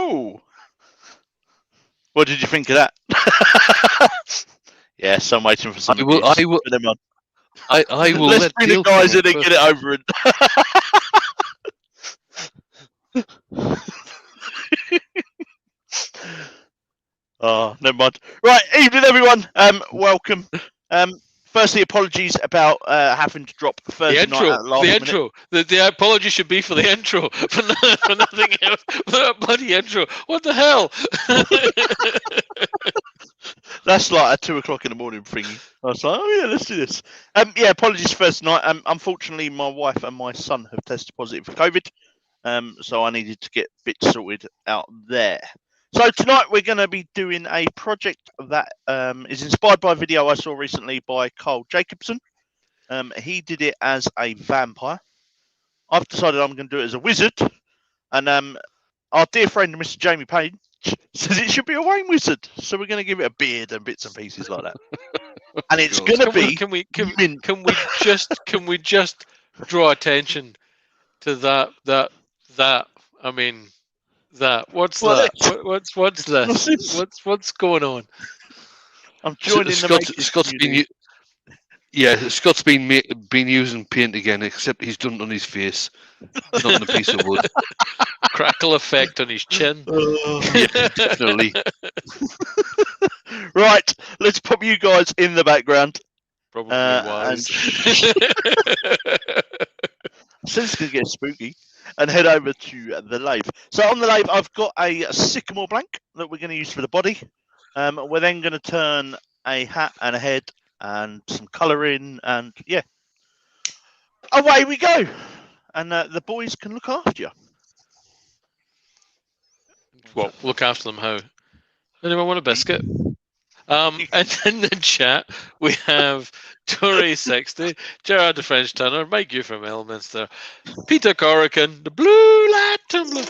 Ooh. What did you think of that? Yes, I'm waiting for some abuse. I will Let's let bring the Dale guys come in and get it over and. Oh, never mind. Right, evening everyone. Welcome. Firstly, apologies about having to drop Thursday night at the last minute. Intro. The apology should be for the intro, for nothing else. For that bloody intro. What the hell? That's like a 2 o'clock in the morning thingy. I was like, oh yeah, let's do this. Yeah, apologies first night. Unfortunately, my wife and my son have tested positive for COVID. So I needed to get bits sorted out there. So tonight we're going to be doing a project that is inspired by a video I saw recently by Carl Jacobson. He did it as a vampire. I've decided I'm going to do it as a wizard. And our dear friend Mr. Jamie Page says it should be a Wayne wizard. So we're going to give it a beard and bits and pieces like that. And it's going to be. Can we just draw attention to that? I mean. That what's What? that? What's this? What's going on? I'm joining Scott's been using paint again, except he's done it on his face, not on a piece of wood. Crackle effect on his chin. Yeah, definitely. Right, let's pop you guys in the background. Probably was. So it's going to get spooky. And head over to the lathe. So on the lathe, I've got a sycamore blank that we're going to use for the body. We're then going to turn a hat and a head and some colouring, and yeah, away we go. And the boys can look after you. Well, look after them how? Anyone want a biscuit? And in the chat, we have Tory60, Gerard the French Tunner, Mike you from Elminster, Peter Corrigan, the Bluelight Tumbler,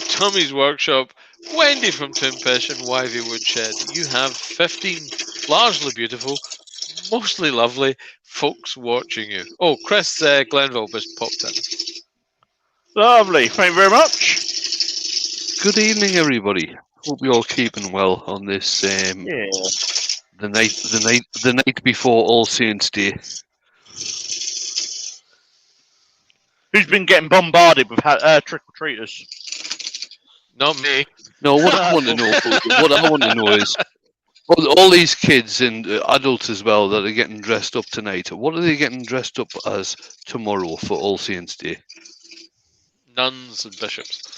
Tommy's Workshop, Wendy from Toonpish, and Wivey Woodshed. You have 15 largely beautiful, mostly lovely folks watching you. Oh, Chris Glenville just popped in. Lovely, thank you very much. Good evening, everybody. Hope you're all keeping well on this the night before All Saints Day. Who's been getting bombarded with trick or treaters? Not me. No, what I want to know is all these kids and adults as well that are getting dressed up tonight. What are they getting dressed up as tomorrow for All Saints Day? Nuns and bishops.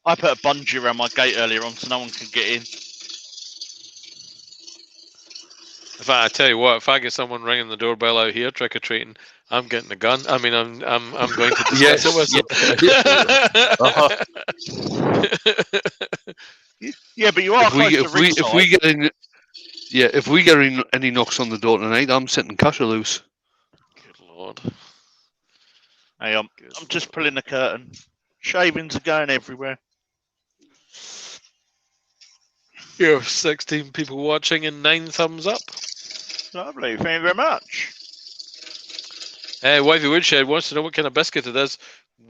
I put a bungee around my gate earlier on so no one can get in. If I tell you what, if I get someone ringing the doorbell out here trick or treating, I'm getting a gun. I mean, I'm going to discuss it with them. Yeah, but you are if we get any knocks on the door tonight, I'm setting cash loose. Good Lord. Hey, I'm just pulling the curtain. Shavings are going everywhere. You have 16 people watching and 9 thumbs up. Lovely, thank you very much. Wivey Woodshed wants to know what kind of biscuit it is.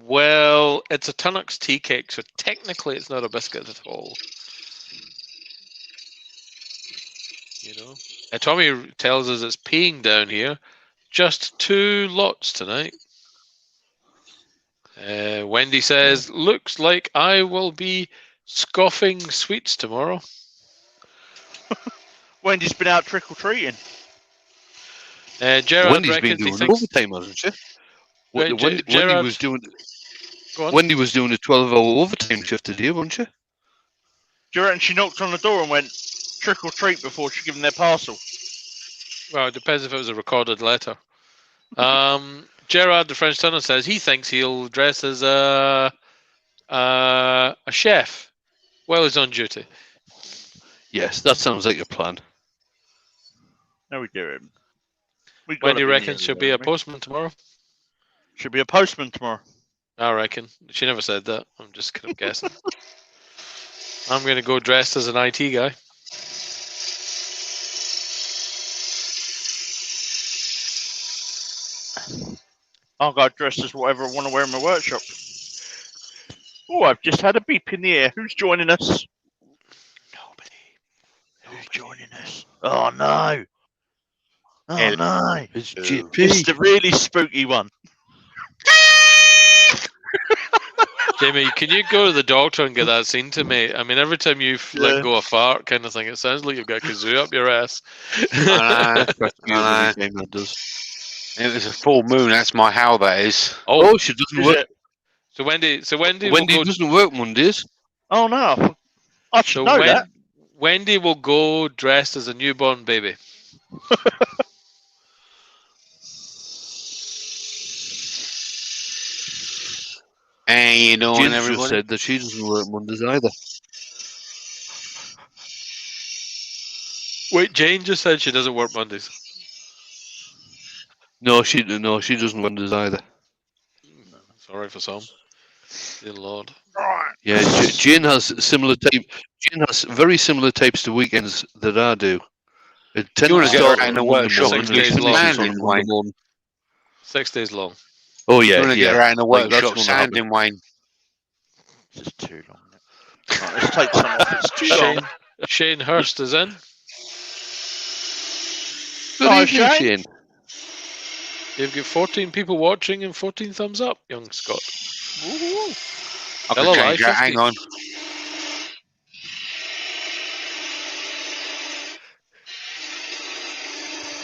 Well, it's a Tunnocks tea cake, so technically it's not a biscuit at all. You know, Tommy tells us it's peeing down here. Just 2 lots tonight. Wendy says, looks like I will be scoffing sweets tomorrow. Wendy's been out trick or treating. Gerard Wendy's been doing overtime, hasn't she? Wendy was doing a 12-hour overtime shift today, wasn't she? Do you reckon she knocked on the door and went trick or treat before she gave them their parcel? Well, it depends if it was a recorded letter. Gerard the French Tunnel says he thinks he'll dress as a chef while he's on duty. Yes, that sounds like a plan. No, we do it. When do you reckon she'll be a postman tomorrow? She'll be a postman tomorrow. I reckon. She never said that. I'm just kind of guessing. I'm going to go dressed as an IT guy. I'll go dressed as whatever I want to wear in my workshop. Oh, I've just had a beep in the air. Who's joining us? Nobody. Who's joining us? Oh no! Oh Hello. no! It's Oh. GP. It's the really spooky one. Jamie, can you go to the doctor and get that seen to me? I mean, every time you let Yeah. go a fart kind of thing, it sounds like you've got a kazoo up your ass. I know. You I every game that does. It was a full moon. That's my how. That is. Oh, she doesn't Is work. it? So Wendy will Wendy go. doesn't work Mondays. Oh no! I should So know that. Wendy will go dressed as a newborn baby. And you know, Jane and just everybody. said that she doesn't work Mondays either. Wait, Jane just said she doesn't work Mondays. No, she doesn't work Mondays either. Sorry for some. Dear Lord. Right. Yeah, Jane has similar type. Jane has very similar types to weekends that I do. It tends You to want to get start her out on in a the Monday workshop morning and and do it some finishes on a sanding, Monday Wayne. morning. 6 days long. Oh You yeah, want to get her yeah. out in the Like, that's workshop gonna happen. sanding, Wayne. This is too long. Right, let's take some off. It's too long. Shane Hurst is in. Good Oh, evening, Shane. Shane. You've got 14 people watching and 14 thumbs up, young Scott. Ooh. I can Hello, change that. 50. Hang on.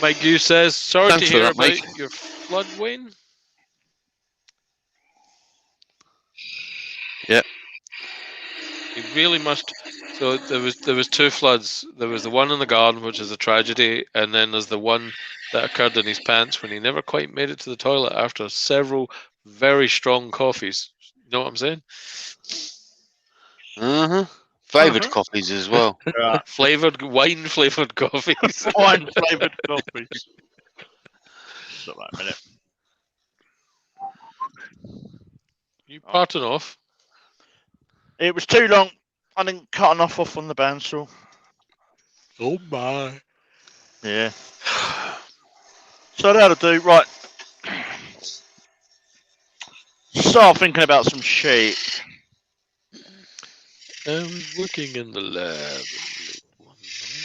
Mike Hughes says, sorry Thanks to for hear that, about Mike. your flood, Wayne. Yeah. You really must. So there was two floods. There was the one in the garden, which is a tragedy, and then there's the one that occurred in his pants when he never quite made it to the toilet after several very strong coffees. You know what I'm saying? Flavored Uh-huh. coffees as well. Right. Flavored wine flavored coffees. Wine flavoured coffee. Stop that a minute. You parting off? It was too long. I didn't cut enough off on the bandsaw. Oh my! Yeah. So that'll do. Right. Start thinking about some sheep. I was working in the lab.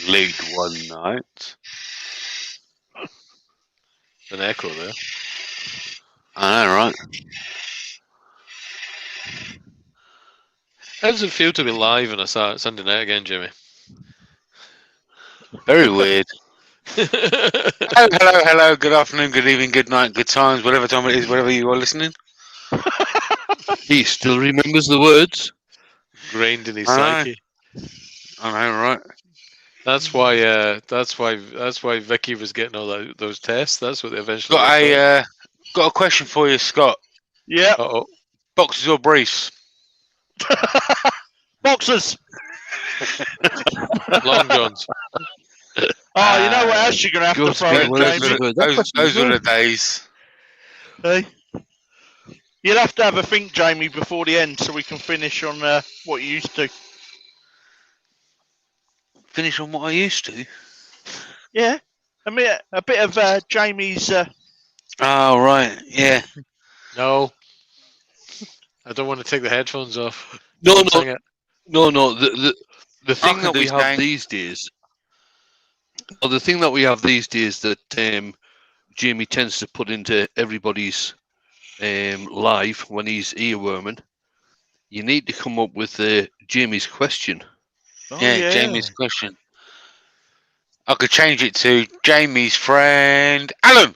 Late one night. An echo there. I know, right? How does it feel to be live on a Sunday night again, Jimmy? Very weird. Hello. Good afternoon, good evening, good night, good times, whatever time it is, wherever you are listening. He still remembers the words. Grained in his I know. psyche. I know, right? That's why Vicky was getting all those tests. That's what they eventually Got a question for you, Scott. Yeah. Uh-oh. Boxers or briefs? Boxers. Long Johns. Oh, you know what else you're gonna have God, to throw in, whatever Jamie? you heard that question as Those were well. the days. Hey? You'll have to have a think, Jamie, before the end, so we can finish on what you used to. Finish on what I used to. Yeah. I mean, a bit of Jamie's. Oh, right. Yeah. No. I don't want to take the headphones off. No. Sing it. No. The thing can that do we have Sting. these days. Or the thing that we have these days that Jamie tends to put into everybody's live when he's earworming. You need to come up with Jamie's question. Oh, Yeah, Jamie's question. I could change it to Jamie's friend Alan.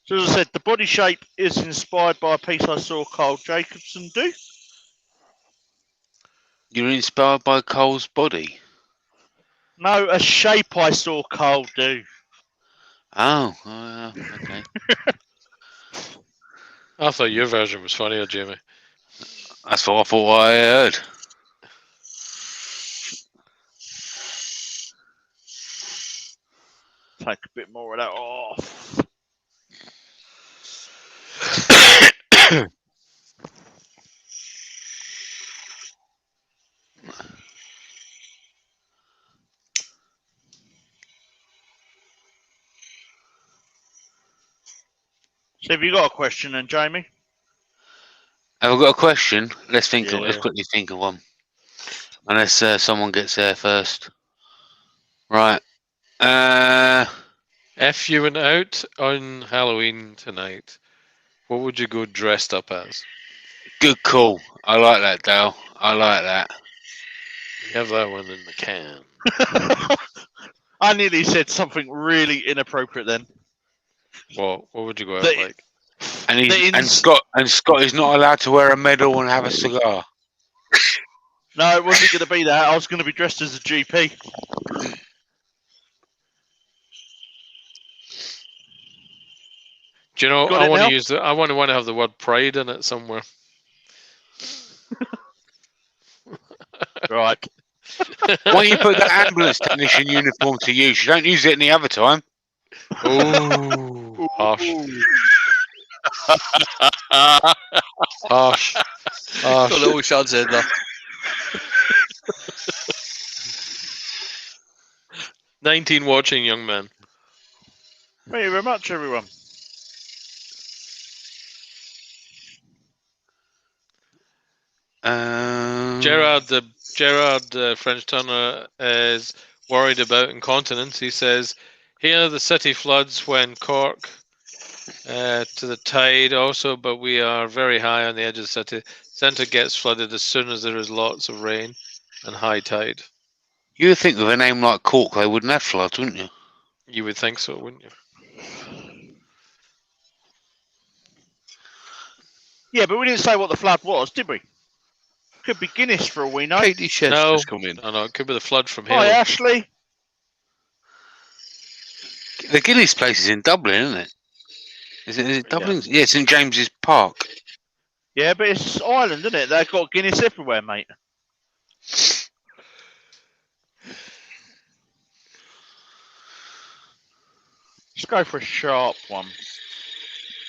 So as I said, the body shape is inspired by a piece I saw Carl Jacobson do. You're inspired by Cole's body. No, a shape I saw Carl do. Oh, okay. I thought your version was funnier, Jamie. That's what I thought I heard. Take a bit more of that off. So have you got a question then, Jamie? Have I got a question? Let's think. Yeah. Let's quickly think of one. Unless someone gets there first. Right. If you went out on Halloween tonight, what would you go dressed up as? Good call. I like that, Dale. I like that. We have that one in the can. I nearly said something really inappropriate then. What would you go out The- like? And Scott is not allowed to wear a medal and have a cigar. No, it wasn't going to be that. I was going to be dressed as a GP. Do you know? Got I it want now? to use I want to have the word pride in it somewhere. Right. Why don't you put that ambulance technician uniform to use? You don't use it any other time. Oh, harsh, Ooh. harsh, harsh. God, I wish I'd said that. 19 watching, young man. Thank you very much, everyone. Gerard, the French Turner, is worried about incontinence. He says, "Here the city floods when Cork to the tide also, but we are very high on the edge of the city. Centre gets flooded as soon as there is lots of rain and high tide." You would think with a name like Cork, they wouldn't have floods, wouldn't you? You would think so, wouldn't you? Yeah, but we didn't say what the flood was, did we? Could be Guinness for all we know. Katie Chester's come in. No, it could be the flood from Hi, Halo. Ashley. The Guinness place is in Dublin, isn't it? Is it Dublin? Yeah, St James's Park. Yeah, but it's Ireland, isn't it? They've got Guinness everywhere, mate. Let's go for a sharp one.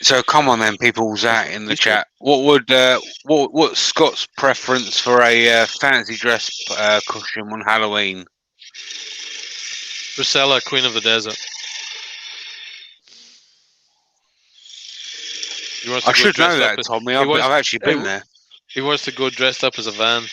So come on then, people's out in the chat. What's Scott's preference for a fancy dress costume on Halloween? Priscilla, Queen of the Desert. I should know that, Tommy. I've actually been there. He wants to go dressed up as a van.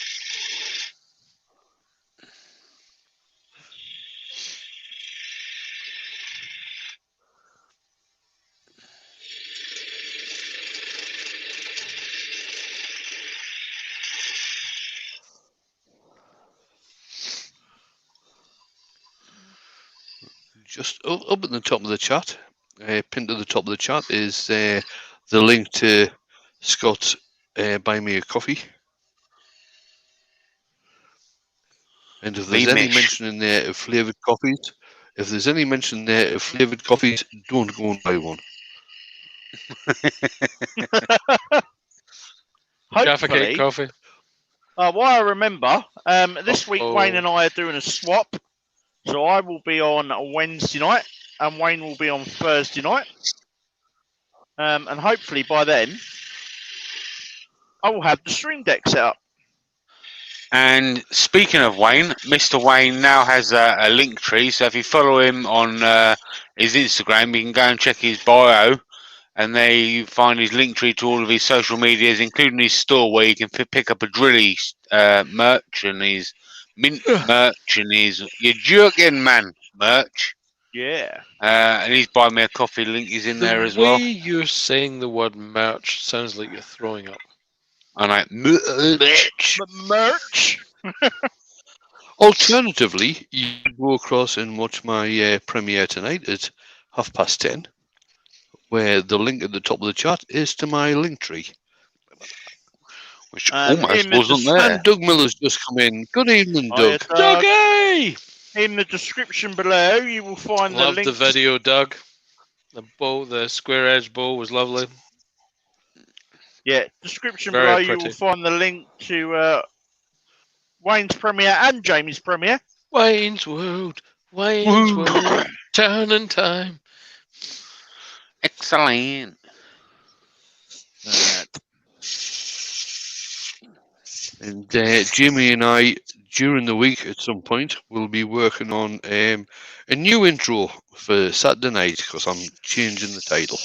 Just up at the top of the chat, pinned to the top of the chat is the link to Scott's Buy Me a Coffee. And if there's any mention in there of flavoured coffees, don't go and buy one. Jaffa cake coffee. What I remember, this week Wayne and I are doing a swap. So I will be on a Wednesday night, and Wayne will be on Thursday night. And hopefully by then, I will have the stream deck set up. And speaking of Wayne, Mr. Wayne now has a link tree. So if you follow him on his Instagram, you can go and check his bio. And there you find his link tree to all of his social medias, including his store where you can pick up a Drilly merch and his mint merch and his "You're Jerking Man" merch. Yeah. And his Buy Me a Coffee link is in there as well. The way you're saying the word merch sounds like you're throwing up. And like merch. Alternatively, you could go across and watch my premiere tonight at 10:30, where the link at the top of the chat is to my link tree. Which almost wasn't there. And Doug Miller's just come in. Good evening, Doug. Dougie! In the description below, you will find the link. Loved the video, Doug. The bow, the square edge bow was lovely. Yeah, description Very below, pretty. you will find the link to Wayne's premiere and Jamie's premiere. Wayne's World, Wayne's World, turn and time. Excellent. And Jimmy and I, during the week at some point, will be working on a new intro for Saturday night because I'm changing the title.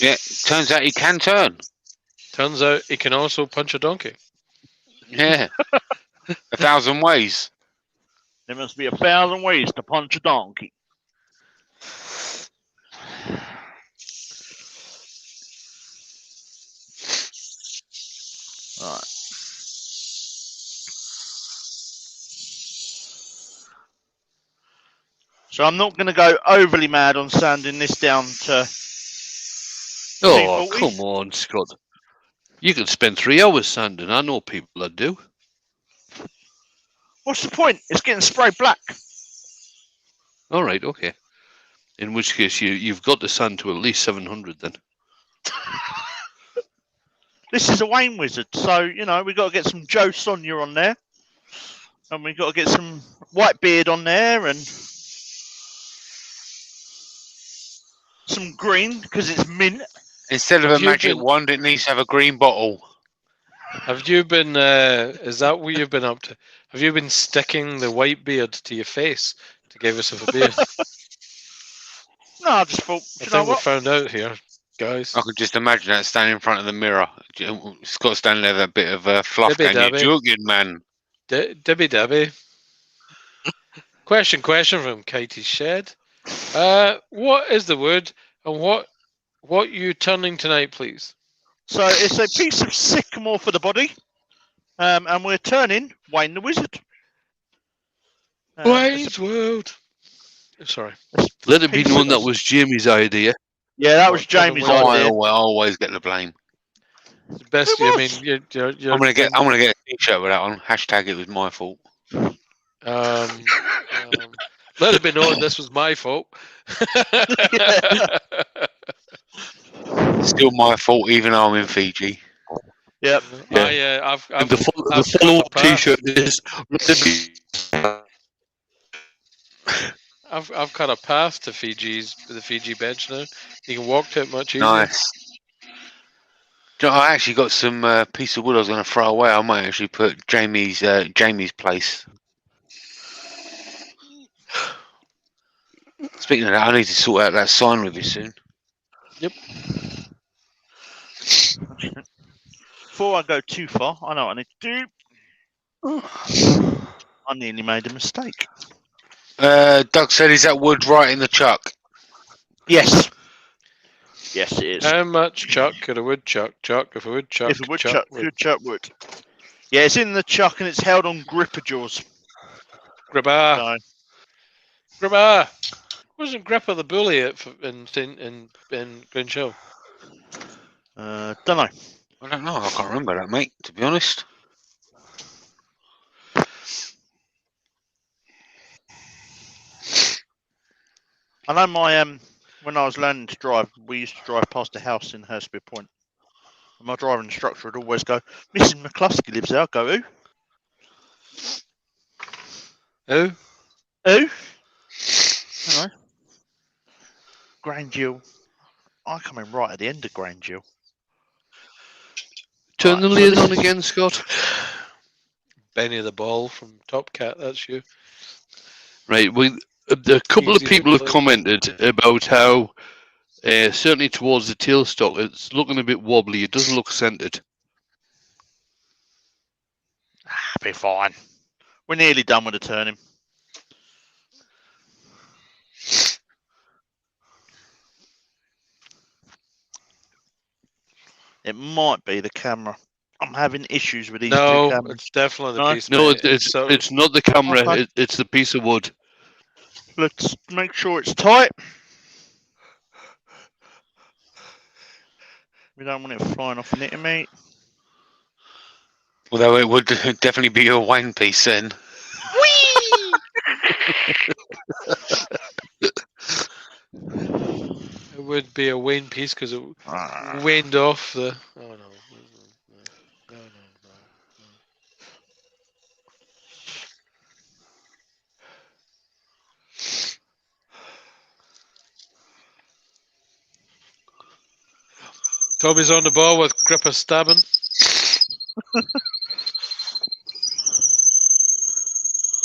Yeah, turns out he can turn. Turns out he can also punch a donkey. Yeah. 1,000 ways. There must be 1,000 ways to punch a donkey. Right. So I'm not going to go overly mad on sanding this down to Oh, 240. come on, Scott. You can spend 3 hours sanding. I know people that do. What's the point? It's getting sprayed black. All right, okay. In which case, you've got to sand to at least 700 then. This is a Wayne wizard, so you know we got to get some Joe Sonia on there, and we got to get some Whitebeard on there, and some green because it's mint. Instead of Have a you magic been- wand, it needs to have a green bottle. Have you been? Is that what you've been up to? Have you been sticking the white beard to your face to give yourself a beard? No, I just thought, I you know think we what? found out here, guys. I could just imagine that standing in front of the mirror. Scott standing there with a bit of fluff Dibby going, dabby. "You're good, man." Dibby dabby. Question from Katie's Shed. What is the wood and what you turning tonight, please? So it's a piece of sycamore for the body, and we're turning Wayne the Wizard. It's Wayne's World. Sorry. Let it be piece known of- that was Jamie's idea. Yeah, that was What, turning Jamie's Wayne- Oh, I idea. always get the blame. It's best. It I was. mean, you're I'm gonna get a T-shirt with that on. Hashtag it was my fault. Let it be known this was my fault. Still my fault, even though I'm in Fiji. Yep. I've And the I've follow-up cut a path. T-shirt is let it be. I've cut a path to the Fiji bench now. You can walk to it much easier. Nice. Do you know, I actually got some piece of wood I was going to throw away. I might actually put Jamie's place. Speaking of that, I need to sort out that sign with you soon. Before I go too far, I know what I need to do. I nearly made a mistake. Doug said, "Is that wood right in the chuck?" Yes. Yes, it is. How much chuck could a woodchuck chuck if a woodchuck if a wood chuck chuck, wood? good chuck wood. Yeah, it's in the chuck and it's held on gripper jaws. Gripper, So, gripper. Wasn't Gripper the bully in Grinchell? don't know. I don't know. I can't remember that, mate. To be honest. I know my when I was learning to drive, we used to drive past a house in Hurstby Point. And my driving instructor would always go, "Mrs. McCluskey lives there." I'd go, "Who? Who? Who?" You know. Grandjill. I come in right at the end of Grandjill. Turn the Right, so lid this on is- again, Scott. Benny the Ball from Top Cat. That's you. Right, a couple of Easy to people have play. commented about how, certainly towards the tailstock, it's looking a bit wobbly. It doesn't look centered. Be fine. We're nearly done with the turning. It might be the camera. I'm having issues with these two No, cameras. it's definitely the No? piece. No, mate. So- it's not the camera. Okay. It's the piece of wood. Let's make sure it's tight. We don't want it flying off and hitting me. Although it would definitely be a Wayne piece then. It would be a Wayne piece because it Ah. waned off the. Oh no. No. Tommy's on the ball with Gripper stabbing.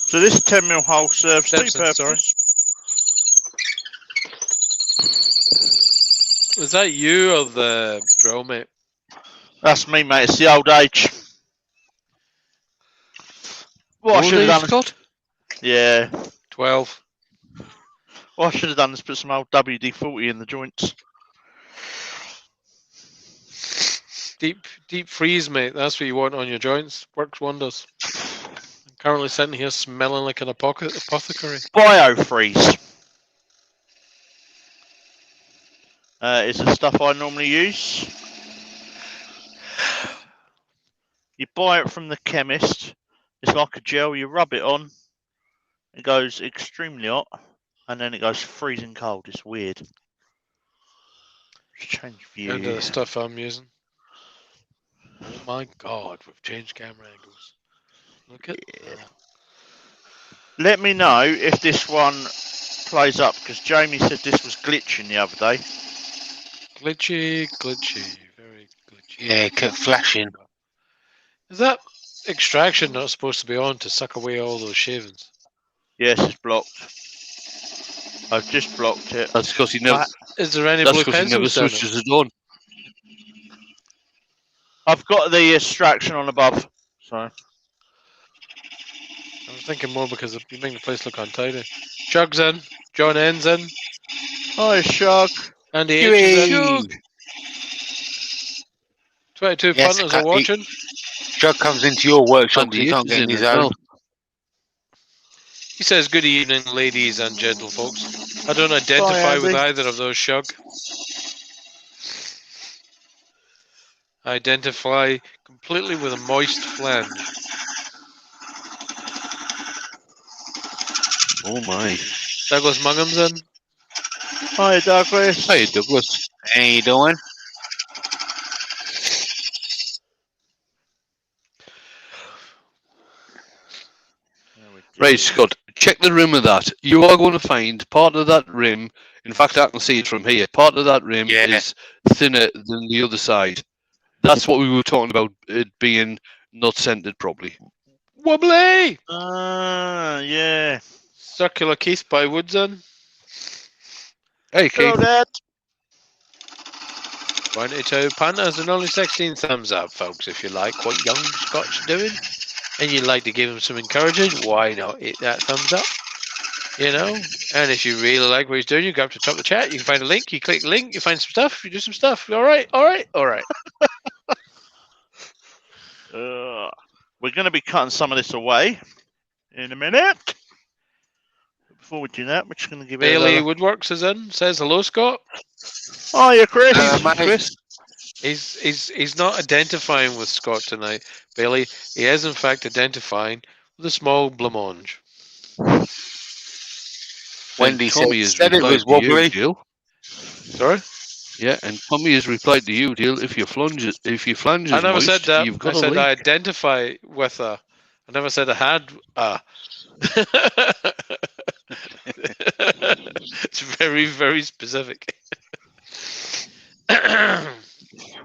So this 10mm hole serves two Stepson, purposes. sorry. Is that you or the drill, mate? That's me, mate. It's the old age. What I Old should have age, done. Scott? Yeah. 12. What I should have done is put some old WD-40 in the joints. Deep freeze, mate. That's what you want on your joints. Works wonders. I'm currently sitting here smelling like an apothecary. Biofreeze. It's the stuff I normally use. You buy it from the chemist. It's like a gel. You rub it on. It goes extremely hot, and then it goes freezing cold. It's weird. Just change view. Into the stuff I'm using. Oh my god, we've changed camera angles. Look at that. Let me know if this one plays up, because Jamie said this was glitching the other day. Glitchy, very glitchy. Yeah, it kept flashing. Is that extraction not supposed to be on to suck away all those shavings? Yes, it's blocked. I've just blocked it. That's because he never. Is there any That's blue because he never pencils down it? switches it on. I've got the extraction on above. So I was thinking more because you make the place look untidy. Shug's in. John N's in. hi, Shug. Andy H is in. Huey! 22 Yes, punters are watching. Chuck comes into your workshop because Andy he can't is get in in his as own. well. He says, "Good evening, ladies and gentlefolks." I don't identify with Andy. either of those, Shug. I identify completely with a moist flange. Oh my. Douglas Mungham's in. Hi, Douglas. Hey, Douglas. How you doing? There we go. Right, Scott, check the rim of that. You are going to find part of that rim. In fact, I can see it from here. Part of that rim Yeah. is thinner than the other side. That's what we were talking about, it being not centered properly. Wobbly! Yeah. Circular Keith by Woodson. Hey, Hello, Keith. Dad. 22 punters and only 16 thumbs up, folks. If you like what young Scott's doing and you'd like to give him some encouragement, why not hit that thumbs up? You know? And if you really like what he's doing, you go up to the top of the chat, you can find a link, you click the link, you find some stuff, you do some stuff. Alright. We're going to be cutting some of this away in a minute. Before we do that, we're just going to give it Bailey another... Woodworks is in, says hello, Scott. Hiya, Chris. Mate. Chris. He's not identifying with Scott tonight, Bailey. He is in fact identifying with a small blancmange. Wendy And Tommy said has it was replied to you, wobbly. Jill. Sorry? Yeah, and Tommy has replied to you, Jill. If your flange is I never moist, said that. you've I got a said leak. I identify with a. I never said I had a. It's very, very specific.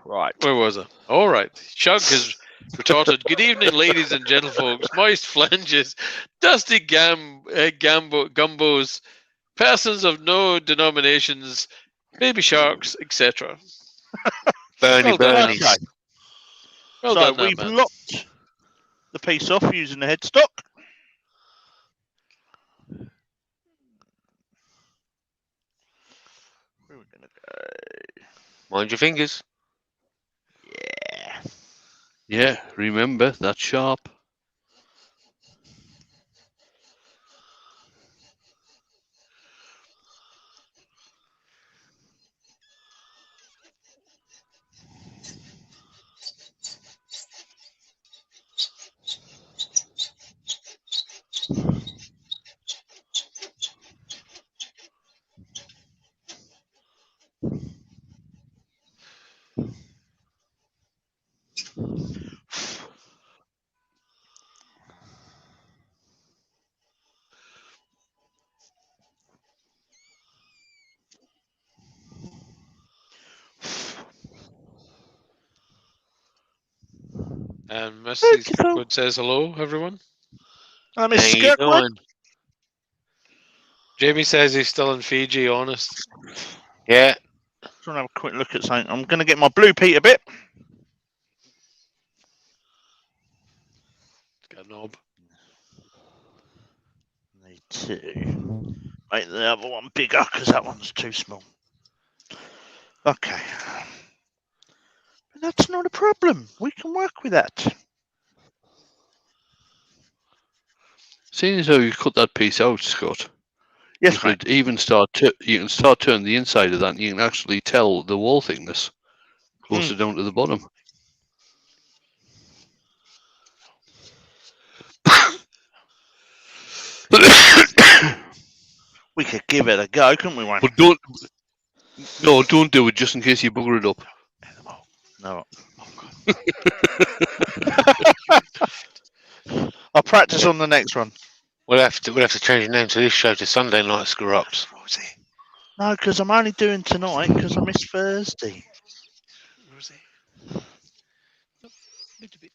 Right. Where was I? All right. Shug has retorted, "Good evening, ladies and gentlefolks. Moist flanges, dusty gumbos, persons of no denominations, baby sharks, etc." Bernie Well done, Bernie's. Okay. Well So done, that we've man. locked the piece off using the headstock. Where are we going to go? Mind your fingers. Yeah. Yeah, remember, that's sharp. And Mrs. Kirkwood says hello, everyone. I'm How Miss you Kirkwood. doing? Jamie says he's still in Fiji, honest. Yeah. trying to have a quick look at something. I'm going to get my Blue Peter bit. Got a knob. Need to make the other one bigger because that one's too small. Okay. But that's not a problem. We can work with that. Seeing as how you cut that piece out, Scott, Yes, you mate. could even you can start turning the inside of that, and you can actually tell the wall thickness closer down to the bottom. We could give it a go, couldn't we, Wayne? But don't do it just in case you bugger it up. No. I'll practice on the next one. We'll have to change the name to this show to Sunday Night Screw Ups. Rosie. No, because I'm only doing tonight because I missed Thursday. Rosie. Little bit.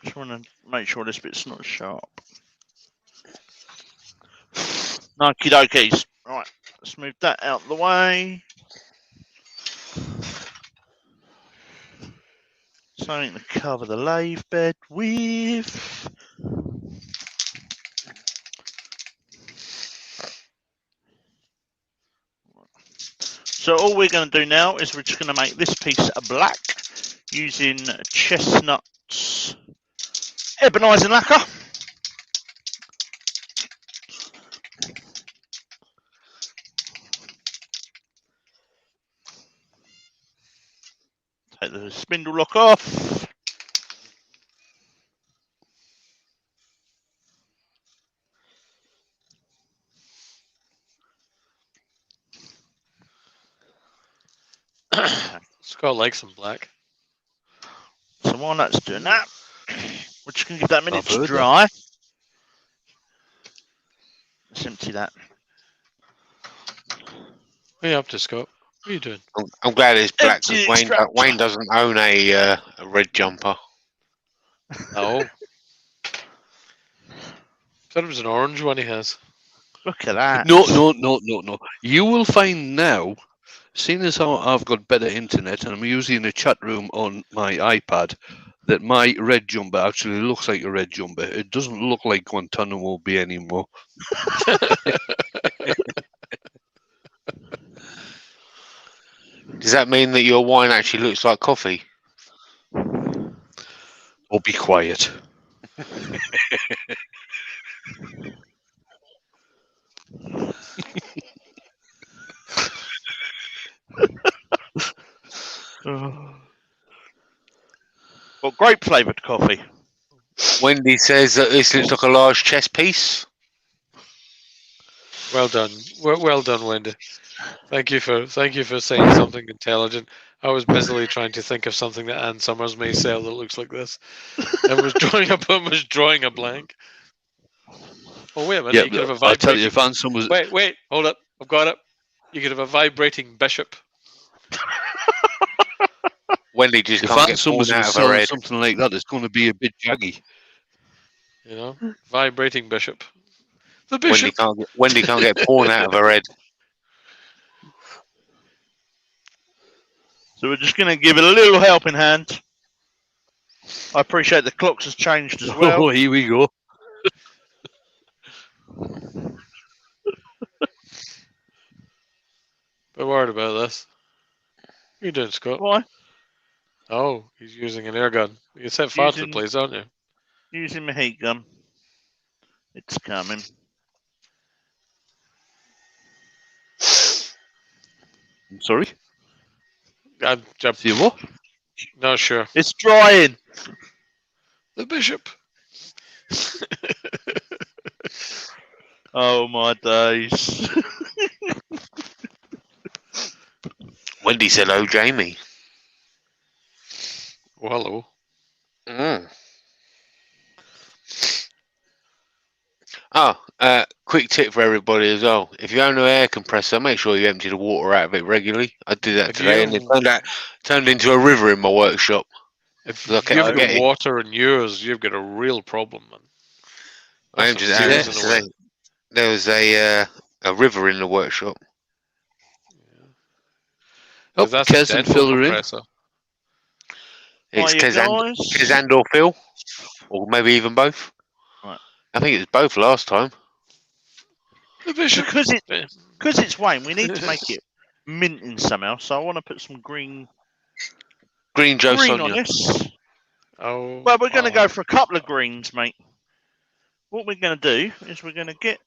Just want to make sure this bit's not sharp. Okie dokies. Right, let's move that out of the way. Something to cover the lathe bed with. So all we're going to do now is we're just going to make this piece black using Chestnut's Ebonising lacquer. Take the spindle lock off. Scott likes some black. So while that's doing that, we're just going to give that a minute I've to heard dry. Let's empty that. What are you up to, Scott? What are you doing? I'm glad it's black because Empty Wayne, extractor. Wayne doesn't own a red jumper. Oh. Thought it was an orange one he has. Look at that. No. You will find now, seeing as how I've got better internet and I'm using a chat room on my iPad, that my red jumper actually looks like a red jumper. It doesn't look like Guantanamo Bay anymore. Does that mean that your wine actually looks like coffee? Or be quiet. Well, grape flavoured coffee. Wendy says that this looks like a large chess piece. Well done. Well done, Wendy. Thank you for saying something intelligent. I was busily trying to think of something that Ann Summers may sell that looks like this. And was drawing a blank. Oh wait a minute, Yeah, you could have a I'll tell you, vibrating. if Anson was Wait, hold up. I've got it. You could have a vibrating bishop. Wendy just if can't get Anson born was out of her selling head. something like that, it's going to be a bit jaggy. You know, vibrating bishop. The Wendy bishop. can't get porn out of her head. So we're just going to give it a little helping hand. I appreciate the clocks has changed as well. Oh, here we go. Bit worried about this. What are you doing, Scott? Why? Oh, he's using an air gun. You can set fire to the Using- place, aren't you? Using my heat gun. It's coming. I'm sorry. I'm See what? not sure. It's drying. The bishop. Oh my days. Wendy said, "Oh, Jamie." Well, hello. Mm. Quick tip for everybody as well. If you own an air compressor, make sure you empty the water out of it regularly. I did that If today, you- and it turned into a river in my workshop. If Look, you've I'm got getting- water in yours, you've got a real problem, man. I That's emptied some it out serious in the today. way. there was a river in the workshop. Oh, That's Kez a and dental Phil are in. compressor. It's Hiya, Kez guys. and or Phil, or maybe even both. Right. I think it was both last time. The bishop. Because it's Wayne, we need to make it minting somehow. So I want to put some green Joe on Sonia. this. Oh. Well, we're going to go for a couple of greens, mate. What we're going to do is we're going to get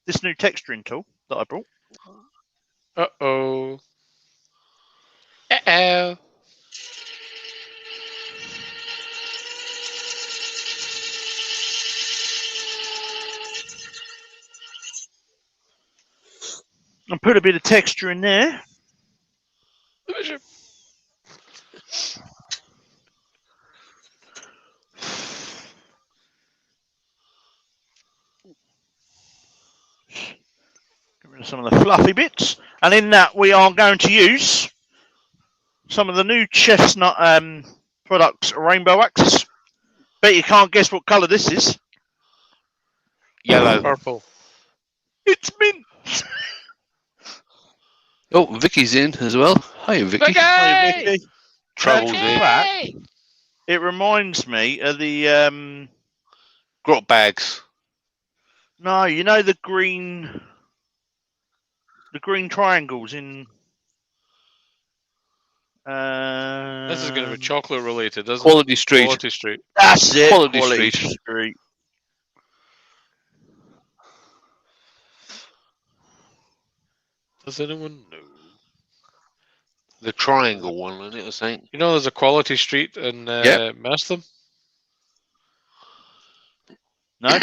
this new texturing tool that I brought. Uh-oh. Uh-oh. And put a bit of texture in there. The bishop. Get rid of some of the fluffy bits. And in that, we are going to use some of the new Chestnut products rainbow wax. Bet you can't guess what colour this is. Yellow. Purple. It's mint. Oh, Vicky's in as well. Hi, Vicky. Hi, Vicky. Troubles In in. fact, it reminds me of the Grot bags. no, you know the green triangles in. This is going to be chocolate related, isn't Quality it? Street. Quality Street. That's it. Quality Street. Does anyone know? The triangle one, isn't it? I think. You know, there's a Quality Street in Yep. Mastham. No.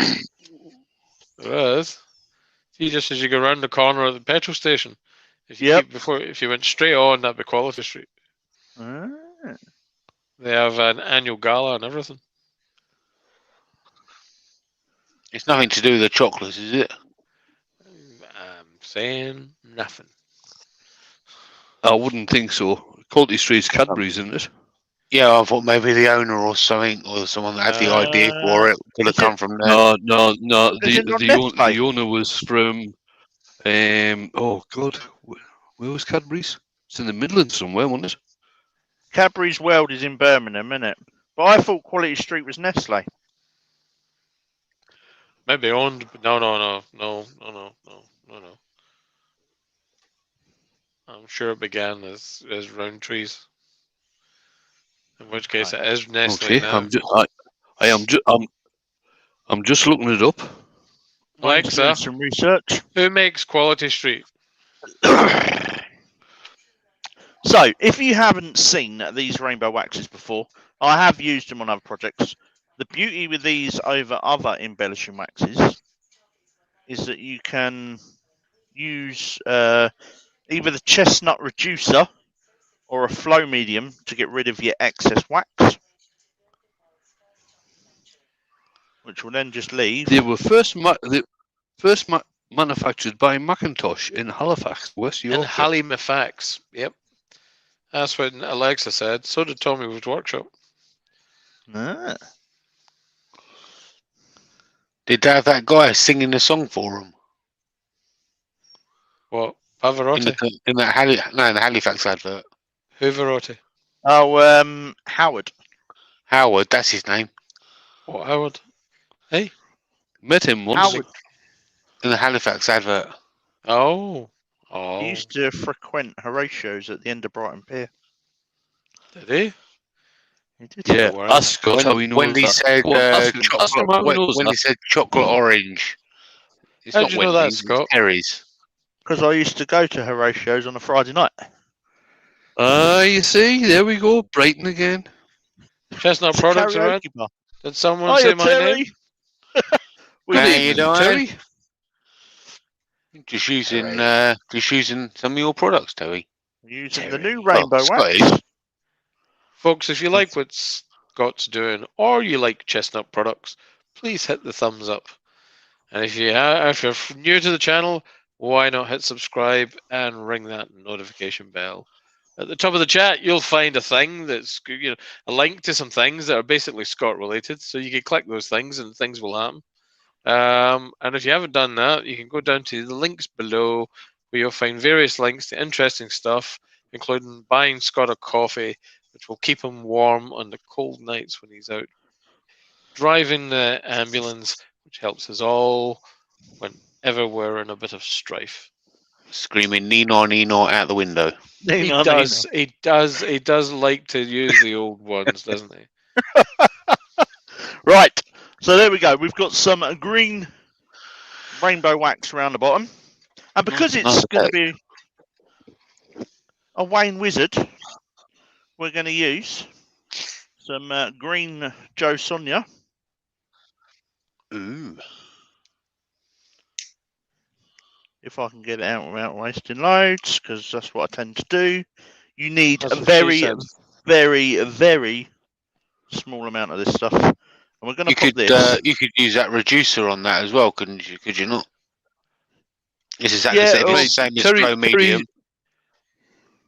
There is. See, just as you go around the corner of the petrol station, if you Yep. if you went straight on, that'd be Quality Street. Ah. They have an annual gala and everything. It's nothing to do with the chocolates, is it? I'm saying nothing. I wouldn't think so. Quality Street's Cadbury's, isn't it? Yeah, I thought maybe the owner or something, or someone that had the idea for it could have is it- come from there. No. Is it not The owner was from. Oh God, where was Cadbury's? It's in the Midlands somewhere, wasn't it? Cadbury's World is in Birmingham, isn't it? But I thought Quality Street was Nestle. Maybe owned, but no. I'm sure it began as Roundtree's. In which case, it is Nestle Okay, now. I'm just looking it up. Mine's Alexa, doing some research. who makes Quality Street? So, if you haven't seen these rainbow waxes before, I have used them on other projects. The beauty with these over other embellishing waxes is that you can use either the chestnut reducer or a flow medium to get rid of your excess wax, which will then just leave. They were first manufactured by Macintosh in Halifax, West In Yorkshire. Halifax. Yep. That's what Alexa said. So did Tommy with Workshop. Ah. Did they have that guy singing the song for them? What? Pavarotti? In the Halifax advert. Hooverotti? Oh, Howard. Howard, that's his name. What, Howard? Hey? Met him once. Howard. In the Halifax advert. Oh. He used to frequent Horatio's at the end of Brighton Pier. Did he? He did. Yeah, Wow. ask Scott how he knows When he that. said Go on, ask him how he knows when that. he said chocolate orange. It's How'd not you know that, Wendy's, Scott? it's Terry's. Because I used to go to Horatio's on a Friday night. You see, there we go, Brighton again. Chestnut It's a products around? karaoke bar. Did someone Hiya, say my Terry. name? We How Good did. you evening, doing? Terry. Just using some of your products, Terry. Using the new rainbow wax. Scottish. Folks, if you like what Scott's doing or you like Chestnut products, please hit the thumbs up. And if you're new to the channel, why not hit subscribe and ring that notification bell. At the top of the chat, you'll find a thing that's a link to some things that are basically Scott related. So you can click those things and things will happen. And if you haven't done that, you can go down to the links below where you'll find various links to interesting stuff, including buying Scott a coffee, which will keep him warm on the cold nights when he's out driving the ambulance, which helps us all whenever we're in a bit of strife. Screaming Nino Nino out the window. He does. He does like to use the old ones, doesn't he? Right. So there we go. We've got some green rainbow wax around the bottom, and because it's going to be a Wayne Wizard, we're going to use some green Joe Sonia. Ooh. If I can get it out without wasting loads, because that's what I tend to do. You need That's a what she very, said. very, very small amount of this stuff. And we're going to put this. You could use that reducer on that as well, couldn't you? Could you not? It's exactly Yeah, the same as slow medium.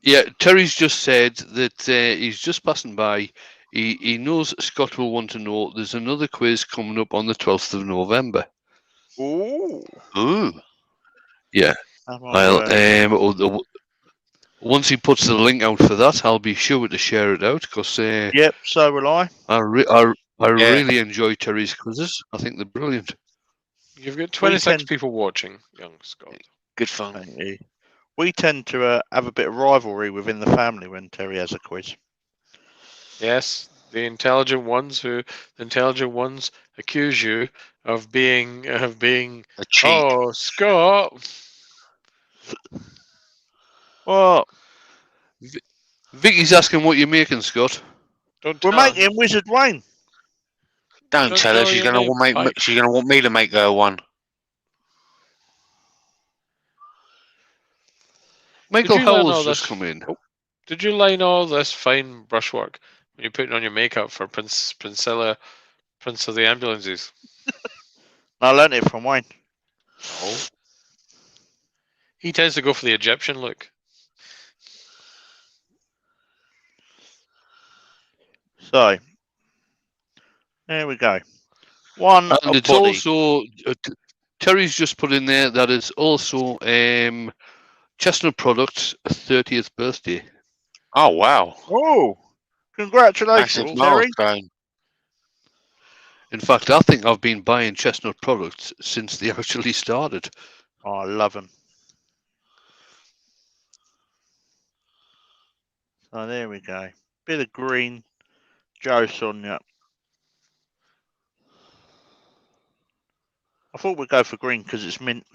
Yeah, Terry's just said that he's just passing by. He knows Scott will want to know. There's another quiz coming up on the 12th of November. Ooh. Ooh. Yeah. Once he puts the link out for that, I'll be sure to share it out because Yep, so will I. I really enjoy Terry's quizzes. I think they're brilliant. You've got 26 people watching, young Scott. Good fun. Thank you. We tend to have a bit of rivalry within the family when Terry has a quiz. Yes, the intelligent ones accuse you of being A cheat. Oh, Scott. Well, Vicky's asking what you're making, Scott. Don't we're tell her. making Wizard Wayne. Don't tell her. She's gonna want me to make her one. Michael Howell's just come in. Did you line all this fine brushwork when you're putting on your makeup for Prince of the Ambulances? I learnt it from Wayne. Oh. He tends to go for the Egyptian look. So, there we go. One And it's body. also Terry's just put in there that it's also Chestnut Products' 30th birthday. Oh wow! Oh, congratulations, Terry. Milestone. In fact, I think I've been buying Chestnut Products since they actually started. Oh, I love them. So there we go. Bit of green Joe Sonia. I thought we'd go for green because it's mint.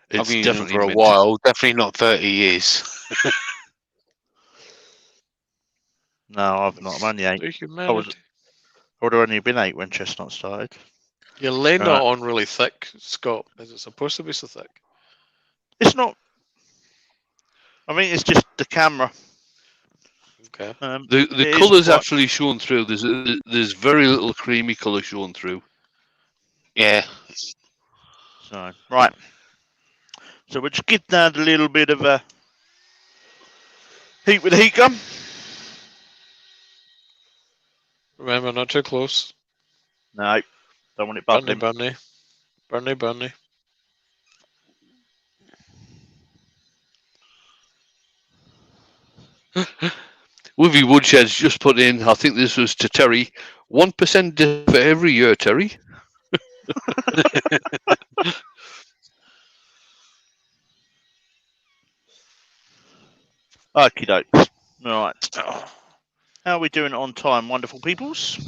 It's I've been using definitely them for a mint. while. Definitely not 30 years. No, I've not. I'm only 8. I would have only been 8 when Chestnut started. You're laying it on really thick, Scott. Is it supposed to be so thick? It's not. I mean, it's just the camera. Okay. The colour's actually shown through. There's very little creamy colour shown through. Yeah. So, right. So we'll just give that a little bit of a heat with the heat gun. Remember, not too close. No, don't want it bubbling. Burny. Woovie Woodshed's just put in, I think this was to Terry, 1% for every year, Terry. Okie dokes. Right. How are we doing on time, wonderful peoples?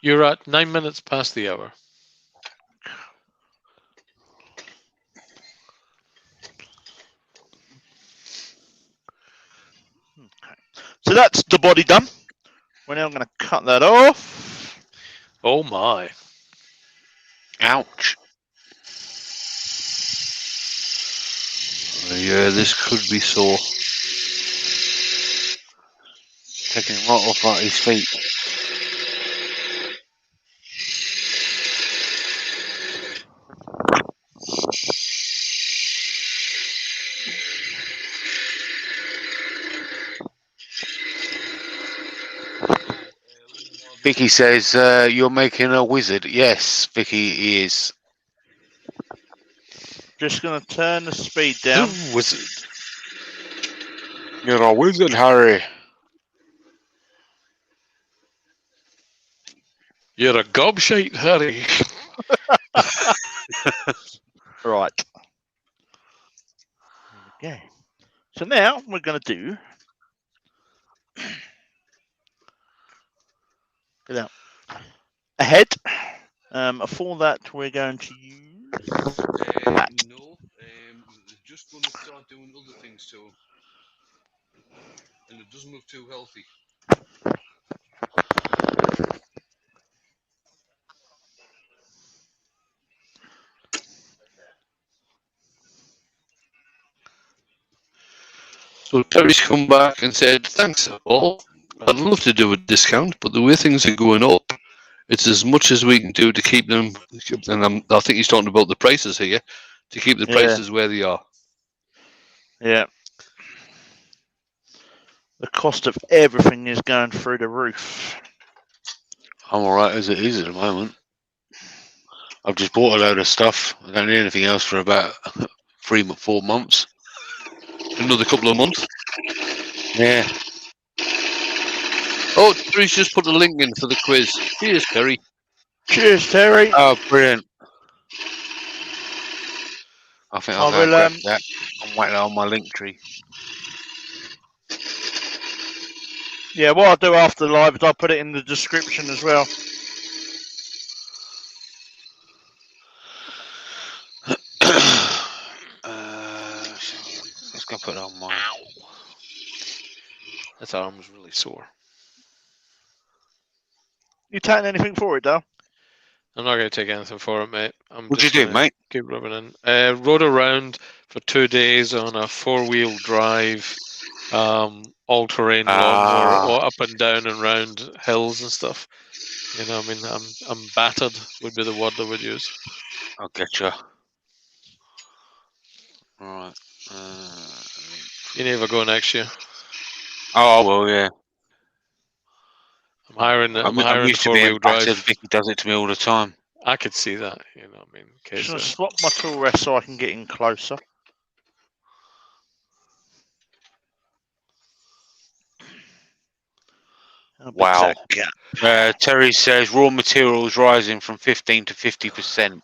You're at 9 minutes past the hour. Okay. So that's the body done. We're now going to cut that off. Oh my. Ouch. Yeah, this could be sore. Taking right off like his feet. Vicky says you're making a wizard. Yes, Vicky is. Just going to turn the speed down. The wizard. You're a wizard, Harry. You're a gobshite, Harry. Right. There we go. So now we're going to do. Ahead. For that, we're going to use. No, just going to start doing other things to him. And it doesn't look too healthy. So Terry's come back and said, thanks, all. I'd love to do a discount, but the way things are going up, it's as much as we can do to keep them, and I think he's talking about the prices here, to keep the prices where they are. Yeah. The cost of everything is going through the roof. I'm alright as it is at the moment. I've just bought a load of stuff. I don't need anything else for about 3-4 months. Another couple of months. Yeah. Oh, Terry's just put a link in for the quiz. Cheers, Terry. Cheers, Terry. Oh, brilliant. I think I'll go grab that. I'm waiting on my link tree. Yeah, what I'll do after the live is I'll put it in the description as well. Let's go put it on my. That arm was really sore. You taking anything for it, Dale? I'm not going to take anything for it, mate. What'd you do, mate? Keep rubbing in. Rode around for 2 days on a 4-wheel drive, all-terrain lawnmower, up and down and round hills and stuff. You know, I mean, I'm battered would be the word I would use. I'll get you. Right. You never go next year. Oh, well, yeah. I'm hiring used to being 4-wheel drive. battered. Vicky does it to me all the time. I could see that, you know. I mean, Just gonna swap my tool rest so I can get in closer. Wow. Terry says raw materials rising from 15 to 50%.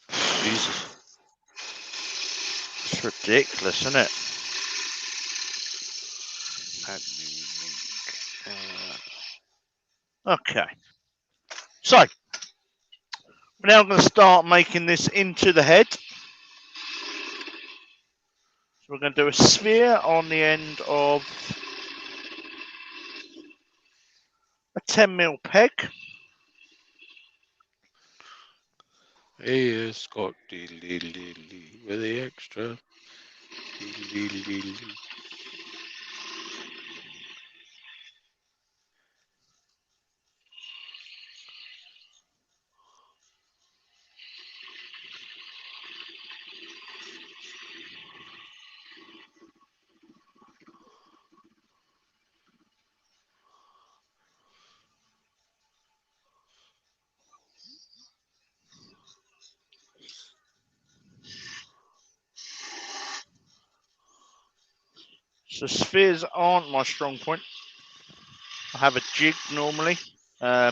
Jesus. It's ridiculous, isn't it? Okay. So, we're now going to start making this into the head. So we're going to do a sphere on the end of a 10mm peg. Hey, Scott, with the extra. So spheres aren't my strong point. I have a jig normally. I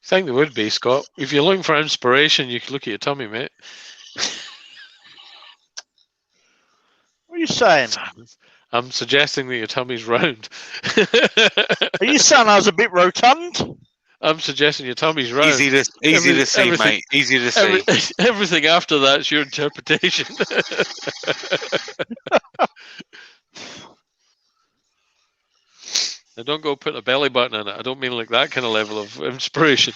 think there would be, Scott. If you're looking for inspiration, you could look at your tummy, mate. What are you saying? I'm suggesting that your tummy's round. Are you saying I was a bit rotund? I'm suggesting your tummy's round. Easy to see, mate. Easy to see. Everything after that's your interpretation. Now don't go put a belly button in it. I don't mean like that kind of level of inspiration.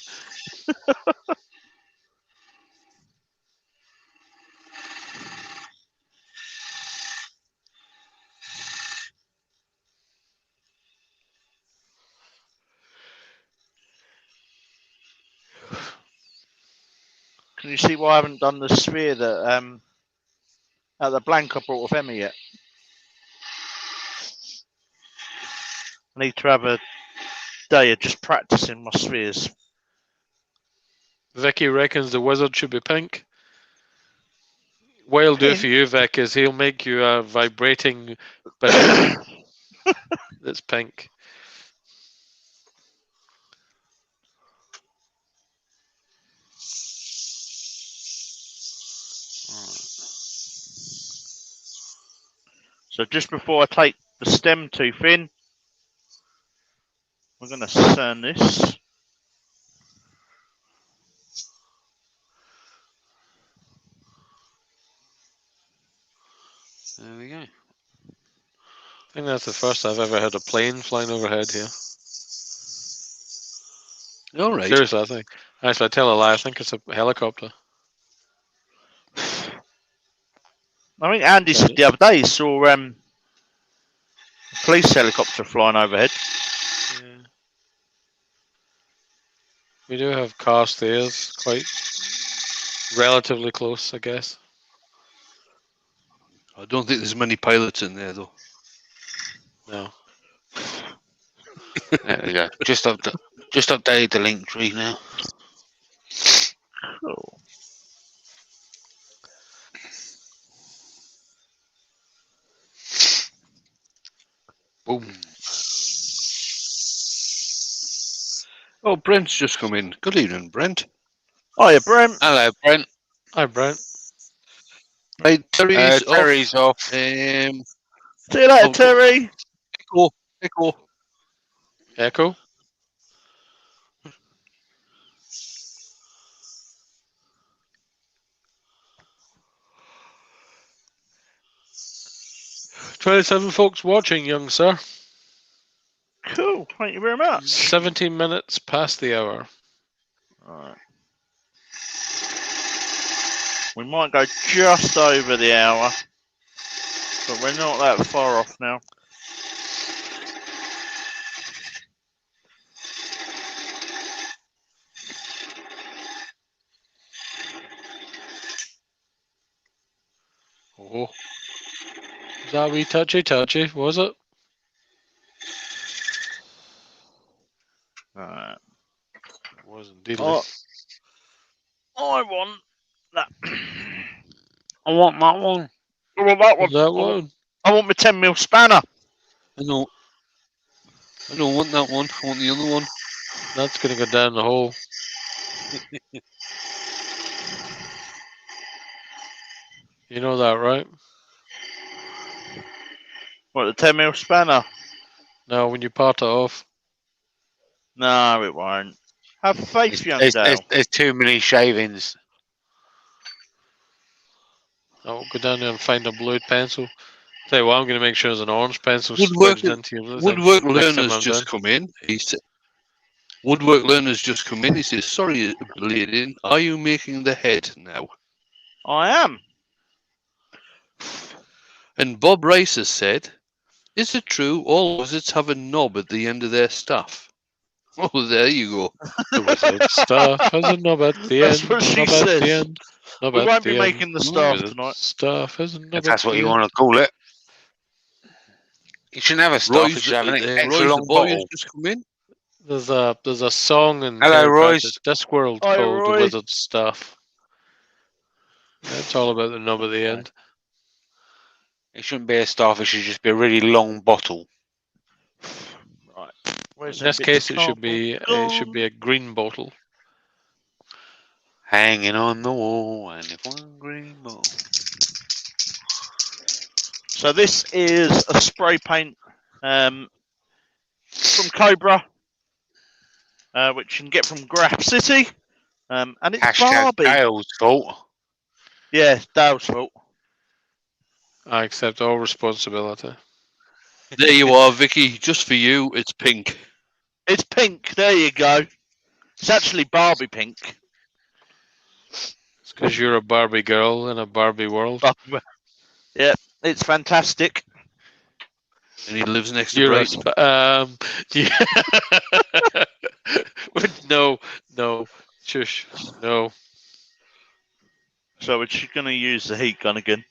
Can you see why I haven't done the sphere that the blank I brought with Emma yet? I need to have a day of just practicing my spheres. Vicky reckons the wizard should be pink. What he'll do for you, Vic, is he'll make you a vibrating bishop that's pink. So just before I take the stem tooth in, we're going to sand this. There we go. I think that's the first I've ever had a plane flying overhead here. All right. Seriously, I think. Actually, I tell a lie. I think it's a helicopter. I think Andy said the other day he saw a police helicopter flying overhead. Yeah. We do have car stairs, quite relatively close, I guess. I don't think there's many pilots in there though. No. There we go. Just updated the link tree now. Cool. Boom. Oh, Brent's just come in. Good evening, Brent. Hiya, Brent. Hello, Brent. Hi, Brent. Right, Terry's Terry's off. See you later, Terry. Echo. Echo? "27 folks watching, young sir. Cool. Thank you very much. 17 minutes past the hour. Alright. We might go just over the hour, but we're not that far off now. Oh. Was that wee touchy, was it? Alright. It was indeed. Oh, I want that. I want that one. I want that one. Was that one? I want my 10mm spanner. I don't want that one. I want the other one. That's going to go down the hole. You know that, right? What, the 10mm spanner? No, when you part it off. No, it won't. Have faith, young Dale. There's too many shavings. I'll go down there and find a blue pencil. Tell you what, I'm going to make sure there's an orange pencil Woodwork- squidged into your blue Woodwork thing. Next time learner's I'm just done. come in. He said, Woodwork learner's just come in. He says, "Sorry, lady, are you making the head now?" I am. And Bob Rice has said, "Is it true all wizards have a knob at the end of their staff?" Oh, there you go. The wizard staff has a knob at the That's end. what she knob at the says. end. Knob We at won't the be end. making the staff Wizard tonight. Staff has a knob If that's at what the you end. want to call it. You shouldn't have a staff. You Roy's, should have an extra Roy's long the boy has bottle. just come in. There's a song in Hello, Royce. Discworld Hi, called The Roy. Wizard Staff. It's all about the knob at the end. It shouldn't be a staff. It should just be a really long bottle. Right. Where's In this that bit case, of it should be cardboard a green bottle. Hanging on the wall, and if one green bottle. So this is a spray paint from Cobra, which you can get from Graph City, and it's Hashtag Barbie. Dale's fault. Yeah, Dale's fault. I accept all responsibility. There you are, Vicky. Just for you, it's pink. It's pink. There you go. It's actually Barbie pink. It's because you're a Barbie girl in a Barbie world. Yeah, it's fantastic. And he lives next to You're a Brighton. yeah. No, shush, no. So we're just going to use the heat gun again.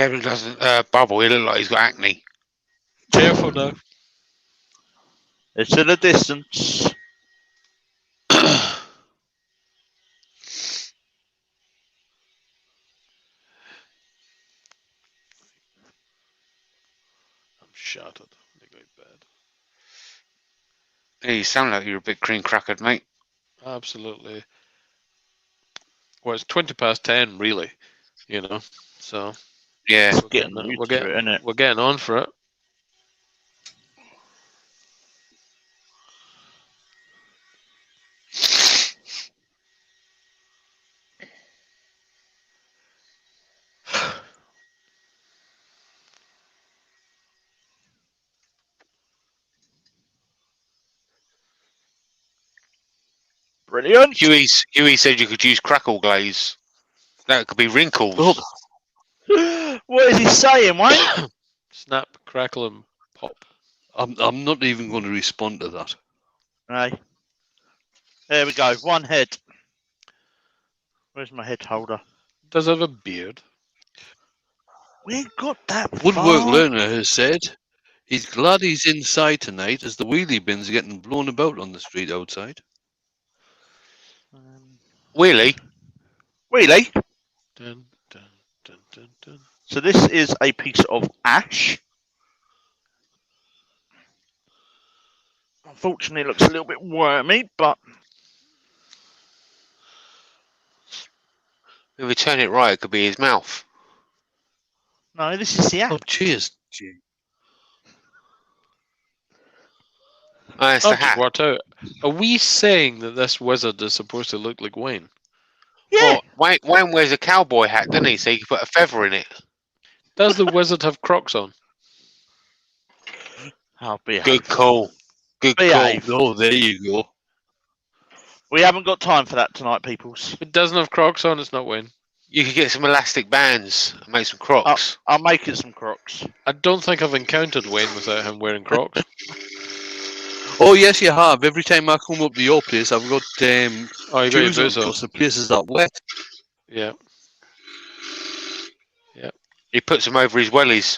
Kevin doesn't bubble. He look like he's got acne. Careful now. It's in the distance. I'm shattered. I go to bed. Yeah, you sound like you're a bit cream crackered, mate. Absolutely. Well, it's 10:20, really. You know, so Yeah. It's getting used to it, isn't it? we're getting on for it. Brilliant. Huey said you could use crackle glaze. That could be wrinkles. What is he saying, Wayne? Snap, crackle, and pop. I'm not even going to respond to that. Right. There we go. One head. Where's my head holder? Does have a beard. We ain't got that Woodwork far. Learner has said he's glad he's inside tonight as the wheelie bins are getting blown about on the street outside. Wheelie? Really? Dun, dun, dun, dun, dun. So this is a piece of ash. Unfortunately, it looks a little bit wormy, but If we turn it right, it could be his mouth. no, this is the ash. Oh, cheers. Gee. Oh, that's I've the just hat. worked out. Are we saying that this wizard is supposed to look like Wayne? Yeah. Well, Wayne wears a cowboy hat, doesn't he? So you can put a feather in it. Does the wizard have Crocs on? I'll behave. Good call. Good Behave. call. Oh, there you go. We haven't got time for that tonight, peoples. It doesn't have Crocs on. It's not Wayne. You could get some elastic bands and make some Crocs. I'll make it some Crocs. I don't think I've encountered Wayne without him wearing Crocs. Oh, yes, you have. Every time I come up to your place, I've got Oh, you got your shoes on boots on. because the place is that wet. Yeah. He puts them over his wellies.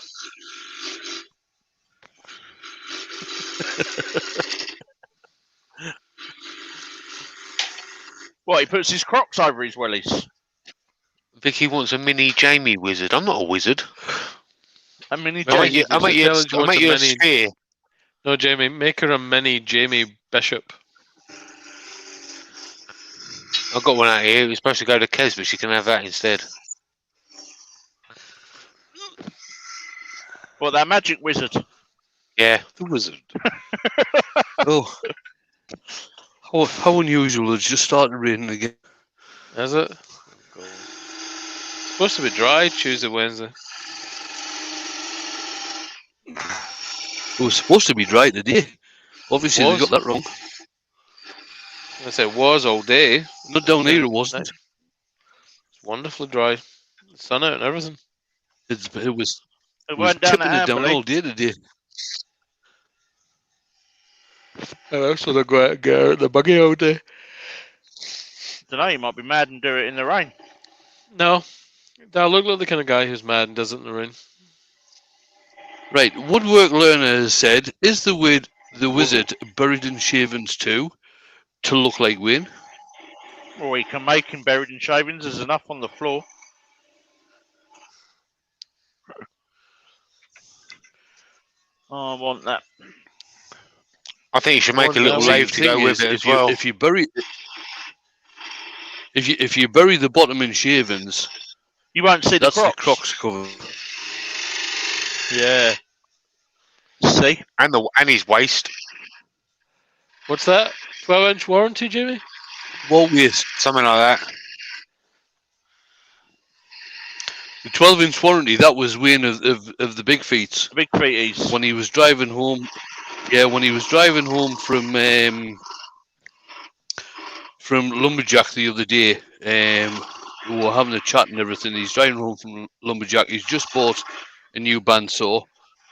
What, he puts his Crocs over his wellies? Vicky wants a mini Jamie wizard. I'm not a wizard. A mini Well, Jamie. I'll make you Challenge wants a a mini- sphere. No, Jamie, make her a mini Jamie Bishop. I've got one out here. It was supposed to go to Kez, but she can have that instead. What, that magic wizard? Yeah. The wizard. Oh. How unusual. It's just started raining again. Is it? Cool. It's supposed to be dry Tuesday, Wednesday. It was supposed to be dry today. Obviously, they Was? got that wrong. I said it was all day. Not down here, it wasn't. It's wonderfully dry. Sun out and everything. It was It was went down tipping at it down Amberley. all day today. And also they go out and get out the buggy all day. Dunno, you might be mad and do it in the rain. No. I look like the kind of guy who's mad and does it in the rain. Right, Woodwork Learner has said, is the wizard buried in shavings too, to look like Wayne? Or we can make him buried in shavings. There's enough on the floor. Oh, I want that. I think you should make a Well, little the lave to go with it as well. If you bury the bottom in shavings, You won't see the that's Crocs. the Crocs cover. Yeah. See? And his waist. What's that? 12-inch warranty, Jamie? Well, yes, Something like that. the 12-inch warranty. That was Wayne of the big feet The big feeties. when he was driving home. Yeah, when he was driving home from Lumberjack the other day. We were having a chat and everything. He's driving home from Lumberjack. He's just bought a new bandsaw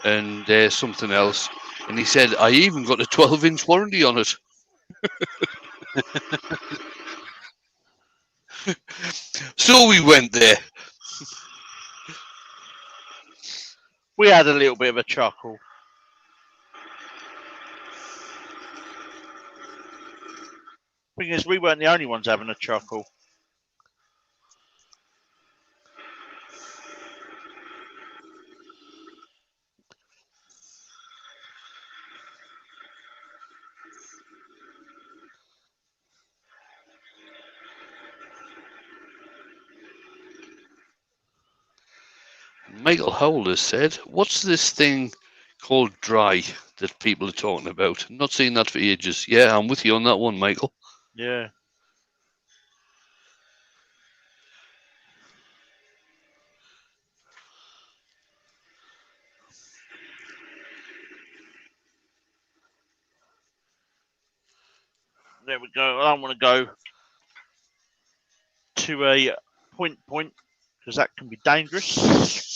and something else. And he said, I even got a 12-inch warranty on it. So we went there. We had a little bit of a chuckle. Thing is, we weren't the only ones having a chuckle. Michael Howell has said, "What's this thing called dry that people are talking about? Not seen that for ages." Yeah, I'm with you on that one, Michael. Yeah. There we go. I don't want to go to a point because that can be dangerous.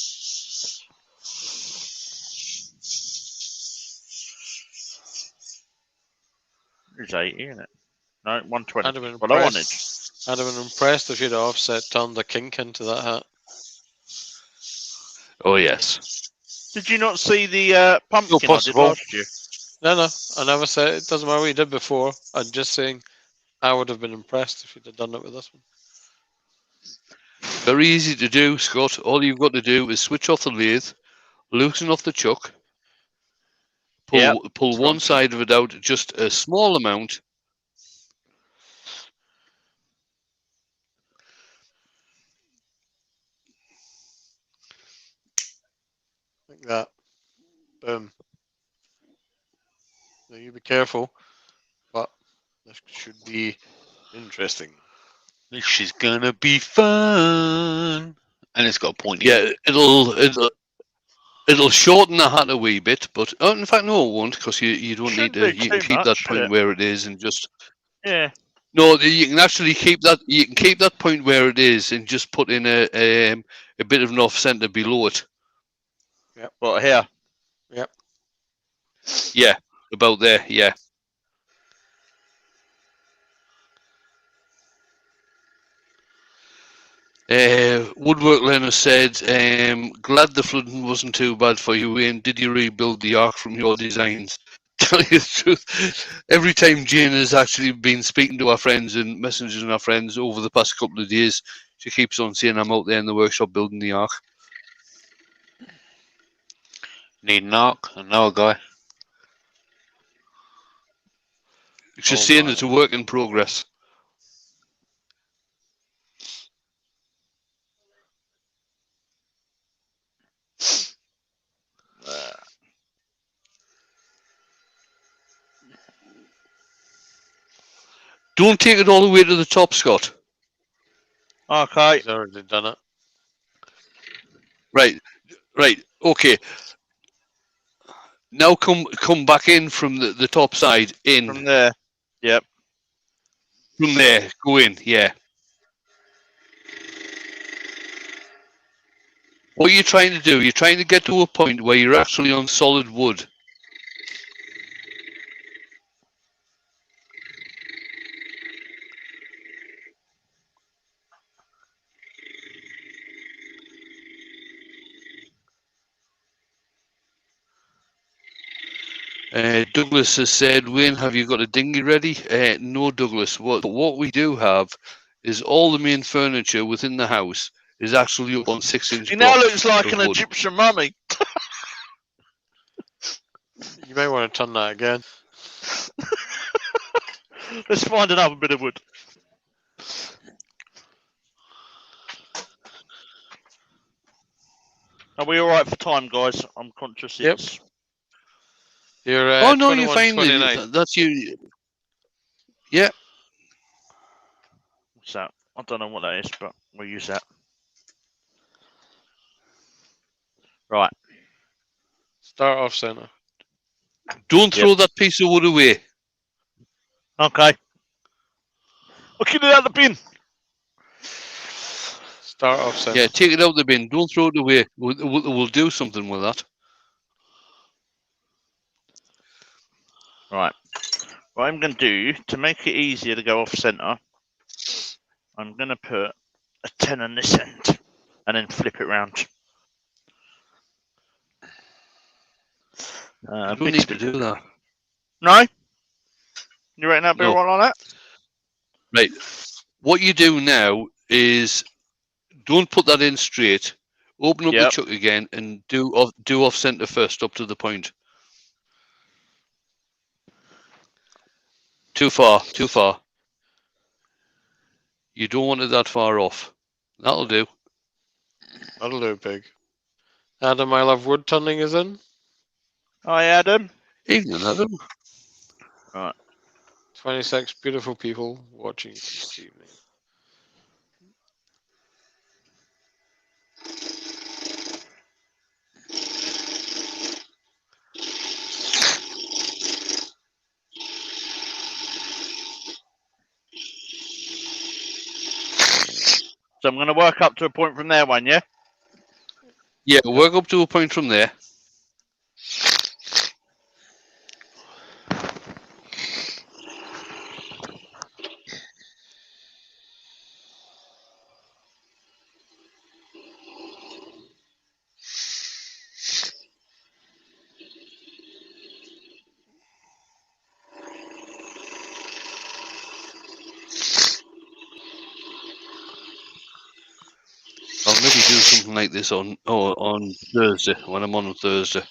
There's 80, isn't it? No, 120. I'd have been What I wanted. impressed. I'd have been impressed if you'd offset turned the kink into that hat. Oh yes. Did you not see the pumpkin I did possible. last year? No, I never said it doesn't matter what you did before. I'm just saying I would have been impressed if you'd have done it with this one. Very easy to do, Scott. All you've got to do is switch off the lathe, loosen off the chuck, pull one side of it out just a small amount. Like that. Boom. Now you be careful, but this should be interesting. This is gonna be fun. And it's got a pointy. Yeah, it'll shorten the hat a wee bit, but in fact no, it won't, because you don't need to. Shouldn't do You can too keep that much, point should it? where it is and just. Yeah. No, you can actually keep that. You can keep that point where it is and just put in a bit of an off center below it. Yep. What, here? Yep. Yeah, about there. Yeah. Woodwork Learner said, "Glad the flooding wasn't too bad for you, Wayne. Did you rebuild the ark from your designs?" Tell you the truth, every time Jane has actually been speaking to our friends and messaging our friends over the past couple of days, she keeps on saying I'm out there in the workshop building the ark. Need an arc? I know a guy. She's saying it's a work in progress. Don't take it all the way to the top, Scott. Okay. He's already done it. Right. Okay. Now come back in from the top side. In From there. Yep. From there. Go in. Yeah. What are you trying to do? You're trying to get to a point where you're actually on solid wood. Douglas has said, "Wayne, have you got a dinghy ready?" No, Douglas. What we do have is all the main furniture within the house is actually up on 6-inch. He now blocks looks like of an wood. Egyptian mummy. You may want to turn that again. Let's find another bit of wood. Are we all right for time, guys? I'm conscious. Yep. It's... You're Oh no, you're fine. 29. That's you. Yeah. What's that? I don't know what that is, but we'll use that. Right. Start off center. Don't throw that piece of wood away. Okay. I'll get it out of the bin. Start off center. Yeah, take it out of the bin. Don't throw it away. We'll do something with that. Right. What I'm going to do, to make it easier to go off centre, I'm going to put a 10 on this end and then flip it round. You don't need to do that. No? You reckon that'd be No. right like that? Right. What you do now is don't put that in straight. Open up the Yep. chuck again and do off center first up to the point. Too far. You don't want it that far off. That'll do. That'll do, pig. Adam, I love Woodturning is in. Hi, Adam. Evening, Adam. Right. 26 beautiful people watching this evening. So I'm going to work up to a point from there, one, yeah? Yeah, work up to a point from there. I'll maybe do something like this on Thursday when I'm on Thursday.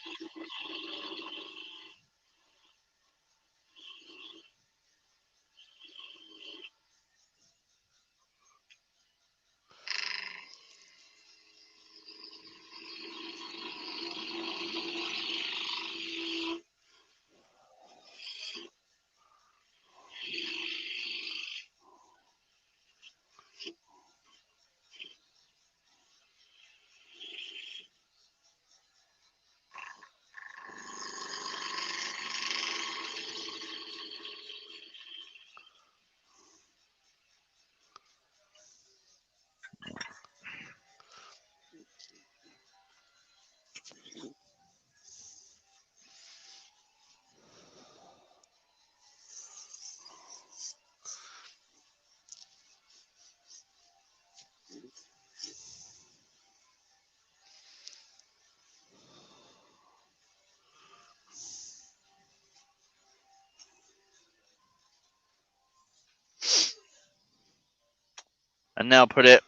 And now put it.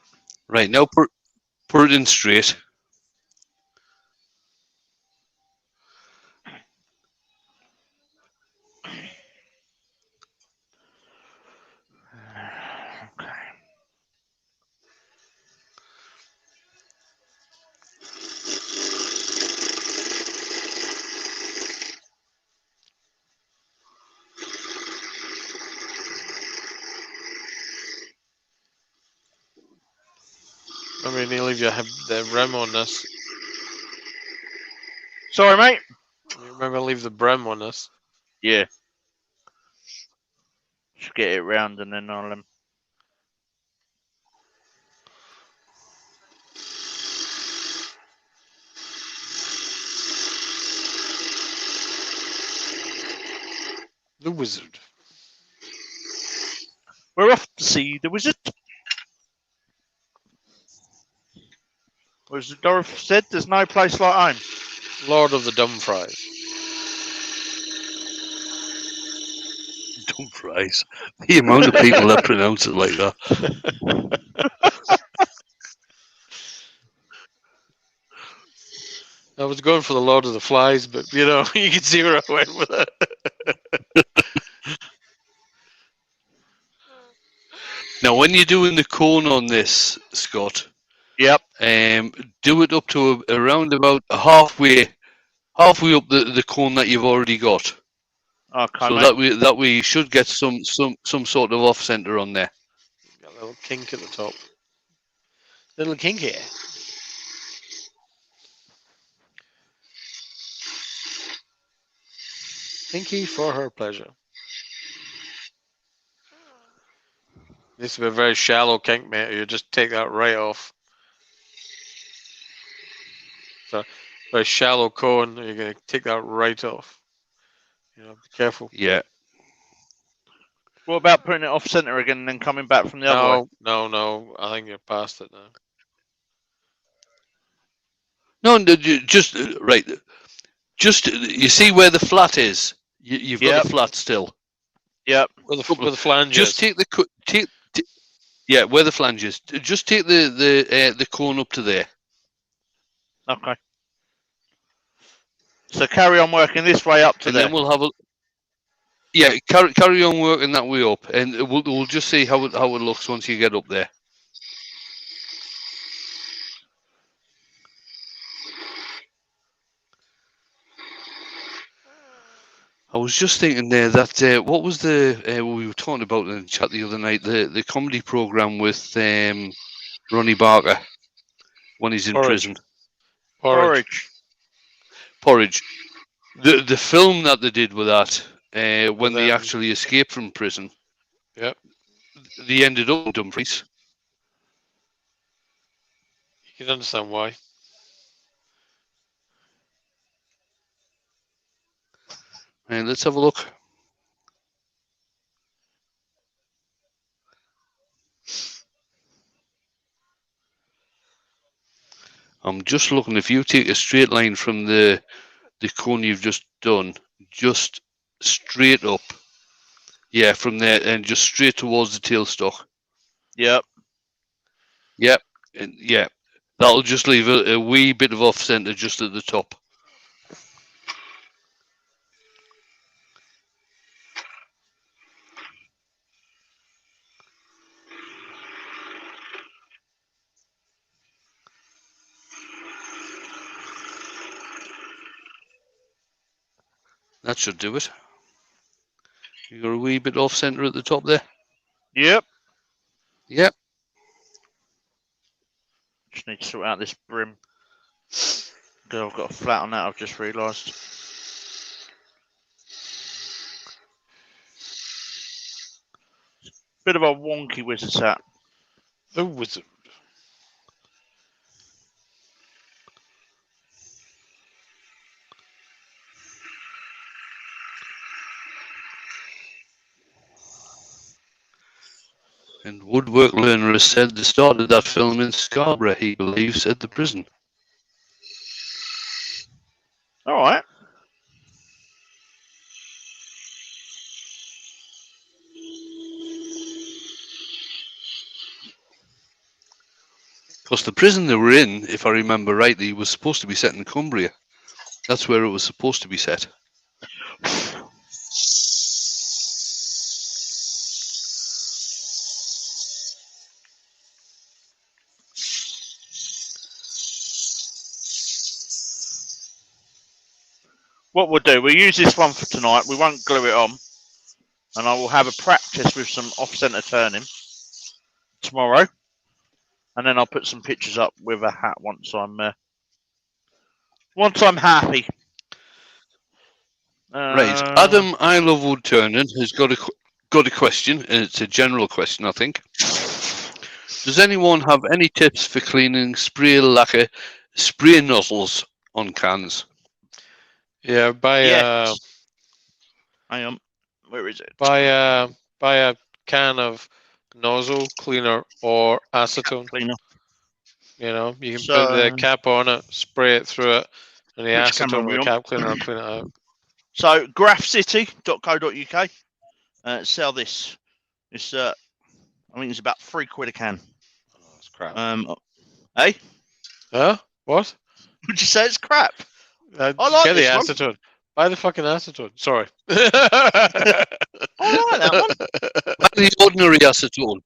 Right, now put it in straight. Remember, Neil, if you have the brim on this. Sorry, mate. You remember, leave the brim on this. Yeah. Just get it round and then I'll. The wizard. We're off to see the wizard. Or as Dorothy said, there's no place like home. Lord of the Dumfries. Dumfries. The amount of people that pronounce it like that. I was going for the Lord of the Flies, but you know, you can see where I went with it. Now, when you're doing the cone on this, Scott, Yep. do it up to around about halfway up the cone that you've already got. Okay, So mate. that way you should get some sort of off center on there. Got a little kink at the top. Little kink here. Kinky for her pleasure. Needs to be a very shallow kink, mate. You just take that right off. So, very shallow cone. You're going to take that right off. You know, be careful. Yeah. What about putting it off center again and then coming back from the other way? No. I think you're past it now. No, just right. Just you see where the flat is. You've got Yep. the flat still. Yep. With the flanges. Just take yeah, where the flange is. Just take the cone up to there. Okay. So carry on working this way up to And there. then we'll have a carry on working that way up, and we'll just see how it looks once you get up there. I was just thinking there that what was the we were talking about in the chat the other night, the comedy program with Ronnie Barker when he's in prison. Porridge. The film that they did with that when they then- actually escaped from prison. Yep. They ended up in Dumfries. You can understand why. And let's have a look. I'm just looking. If you take a straight line from the cone you've just done, just straight up, yeah, from there, and just straight towards the tailstock. Yep. Yep, and yeah, that'll just leave a wee bit of off center just at the top. That should do it. You got a wee bit off center at the top there. Yep. Yep. Just need to sort out this brim. I've got a flat on that, I've just realised. Bit of a wonky wizard's hat. The wizard. And Woodwork Learner has said they started that film in Scarborough, he believes, at the prison. All right. Because the prison they were in, if I remember rightly, was supposed to be set in Cumbria. That's where it was supposed to be set. What we'll do, we'll use this one for tonight. We won't glue it on. And I will have a practice with some off-centre turning tomorrow. And then I'll put some pictures up with a hat once I'm happy. Right, Adam, I love Woodturning, has got a question, and it's a general question, I think. Does anyone have any tips for cleaning spray lacquer, spray nozzles on cans? Yeah, Yes. Hang on, where is it? buy a can of nozzle cleaner or acetone. Cleaner. You know, you can So- put the cap on it, spray it through it, and the Which camera acetone are we with the on? cap cleaner will clean it out. So graphcity.co.uk sell this. It's I think it's about £3 a can. Oh, that's crap. Hey, Huh? What? would you say it's crap? I like get the this one. acetone. Buy the fucking acetone. Sorry. I like that one. The ordinary acetone.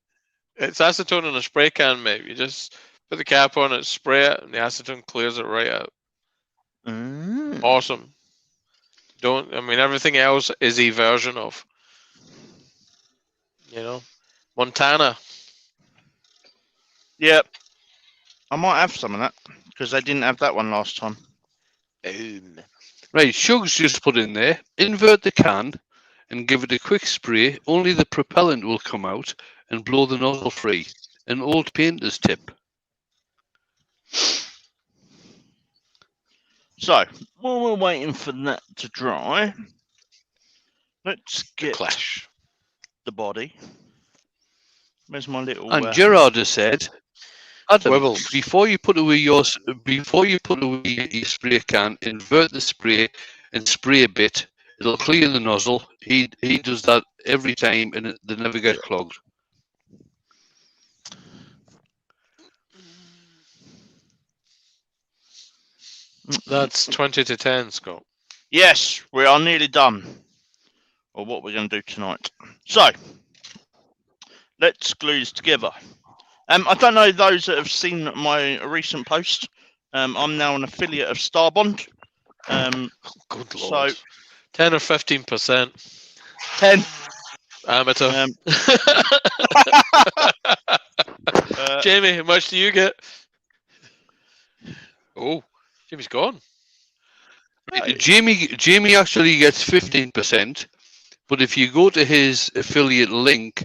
It's acetone in a spray can, mate. You just put the cap on it, spray it, and the acetone clears it right out. Mm. Awesome. Everything else is a version of. You know, Montana. Yep. I might have some of that because they didn't have that one last time. Right, Shug's just put in there, invert the can and give it a quick spray, only the propellant will come out and blow the nozzle free. An old painter's tip. So, while we're waiting for that to dry, let's get Clash. the body. Where's my little... And Gerard has said, Adam, Wibbles. before you put away your spray can, invert the spray and spray a bit. It'll clear the nozzle. He does that every time, and they never get clogged. That's 20 to 10, Scott. Yes, we are nearly done. Or what we're going to do tonight. So, let's glue this together. I don't know those that have seen my recent post. I'm now an affiliate of Starbond. Good So- lord. 10 or 15%. 10. Amateur. Uh, Jamie, how much do you get? Oh, Jamie's gone. Jamie actually gets 15%, but if you go to his affiliate link,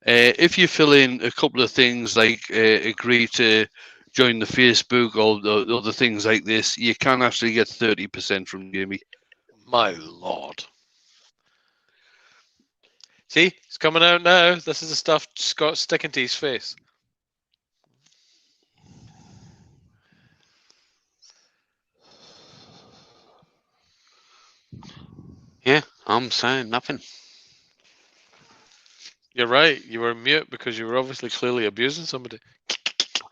if you fill in a couple of things like agree to join the Facebook or the other things like this, you can actually get 30% from Jamie. My lord. See, it's coming out now. This is the stuff Scott's sticking to his face. Yeah, I'm saying nothing. You're right. You were mute because you were obviously clearly abusing somebody.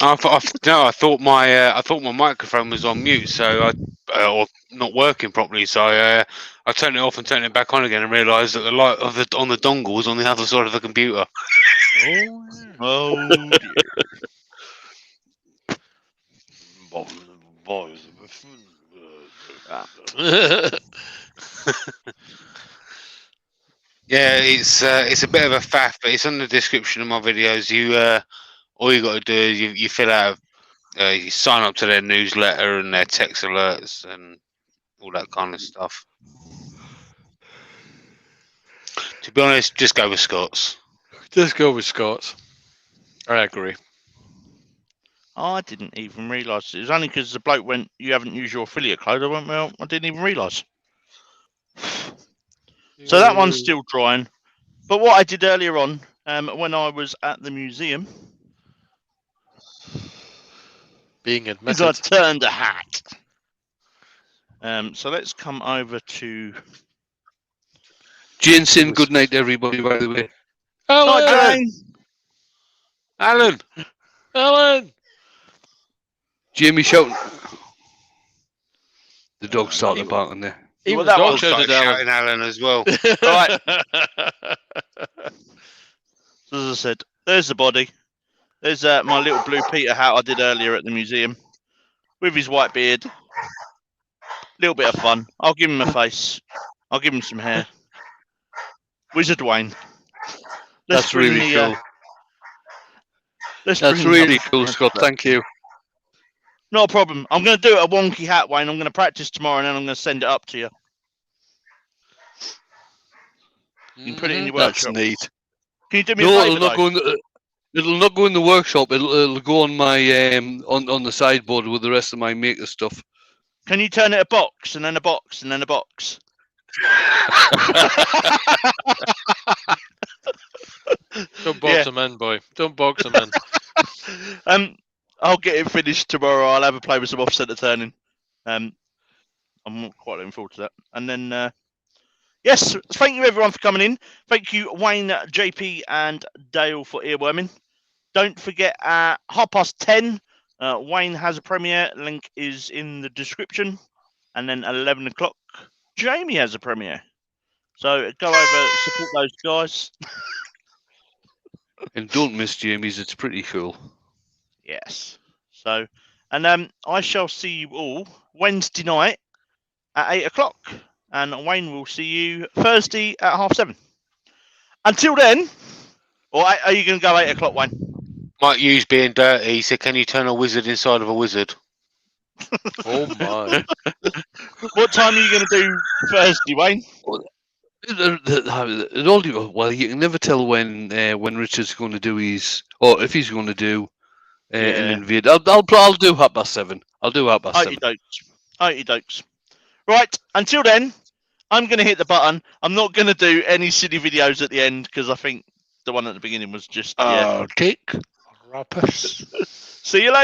I thought my microphone was on mute, so or not working properly. So I turned it off and turned it back on again, and realised that the light on the dongle was on the other side of the computer. Oh dear. Yeah, it's a bit of a faff, but it's on the description of my videos. You all you got to do is you fill out, you sign up to their newsletter and their text alerts and all that kind of stuff. To be honest, just go with Scott's. Just go with Scott's. I agree. I didn't even realise. It was only because the bloke went, "You haven't used your affiliate code." I went, "Well, I didn't even realise." So that one's still drying. But what I did earlier on, when I was at the museum, being is admitted. I turned a hat. So let's come over to Jensen, good night, everybody, by the way. Alan! Jane. Alan, Alan! Jamie shouting. The dog started barking there. Even Well, the that dog one shouted shouting Alan. Alan as well. Right. So as I said, there's the body. There's my little blue Peter hat I did earlier at the museum with his white beard. Little bit of fun. I'll give him a face. I'll give him some hair. Wizard Wayne. That's really cool. That's That's really cool, Scott. Thank you. Not a problem. I'm going to do a wonky hat, Wayne. I'm going to practice tomorrow and then I'm going to send it up to you. You can put it in your That's workshop. neat. Can you do me a No, favour, it'll not go in the. It'll not go in the workshop. It'll go on my on the sideboard with the rest of my maker stuff. Can you turn it a box and then a box and then a box? Don't box him in, boy. Don't box him in. I'll get it finished tomorrow. I'll have a play with some off-centre turning. I'm quite looking forward to that. And then, yes, thank you everyone for coming in. Thank you, Wayne, JP, and Dale for earworming. Don't forget, at 10:30, Wayne has a premiere. Link is in the description. And then 11 o'clock, Jamie has a premiere. So go over, support those guys. And don't miss Jamie's. It's pretty cool. Yes. So, and I shall see you all Wednesday night at 8 o'clock. And Wayne will see you Thursday at 7:30. Until then, or are you going to go 8 o'clock, Wayne? Mike Hughes being dirty, he said, "Can you turn a wizard inside of a wizard?" Oh my. What time are you going to do Thursday, Wayne? It all well, you can never tell when Richard's going to do his, or if he's going to do an invade. I'll do 7:30. I'll do 7:30. Okey dokes. Right. Until then, I'm going to hit the button. I'm not going to do any silly videos at the end because I think the one at the beginning was just Take. Rumpus. See you later.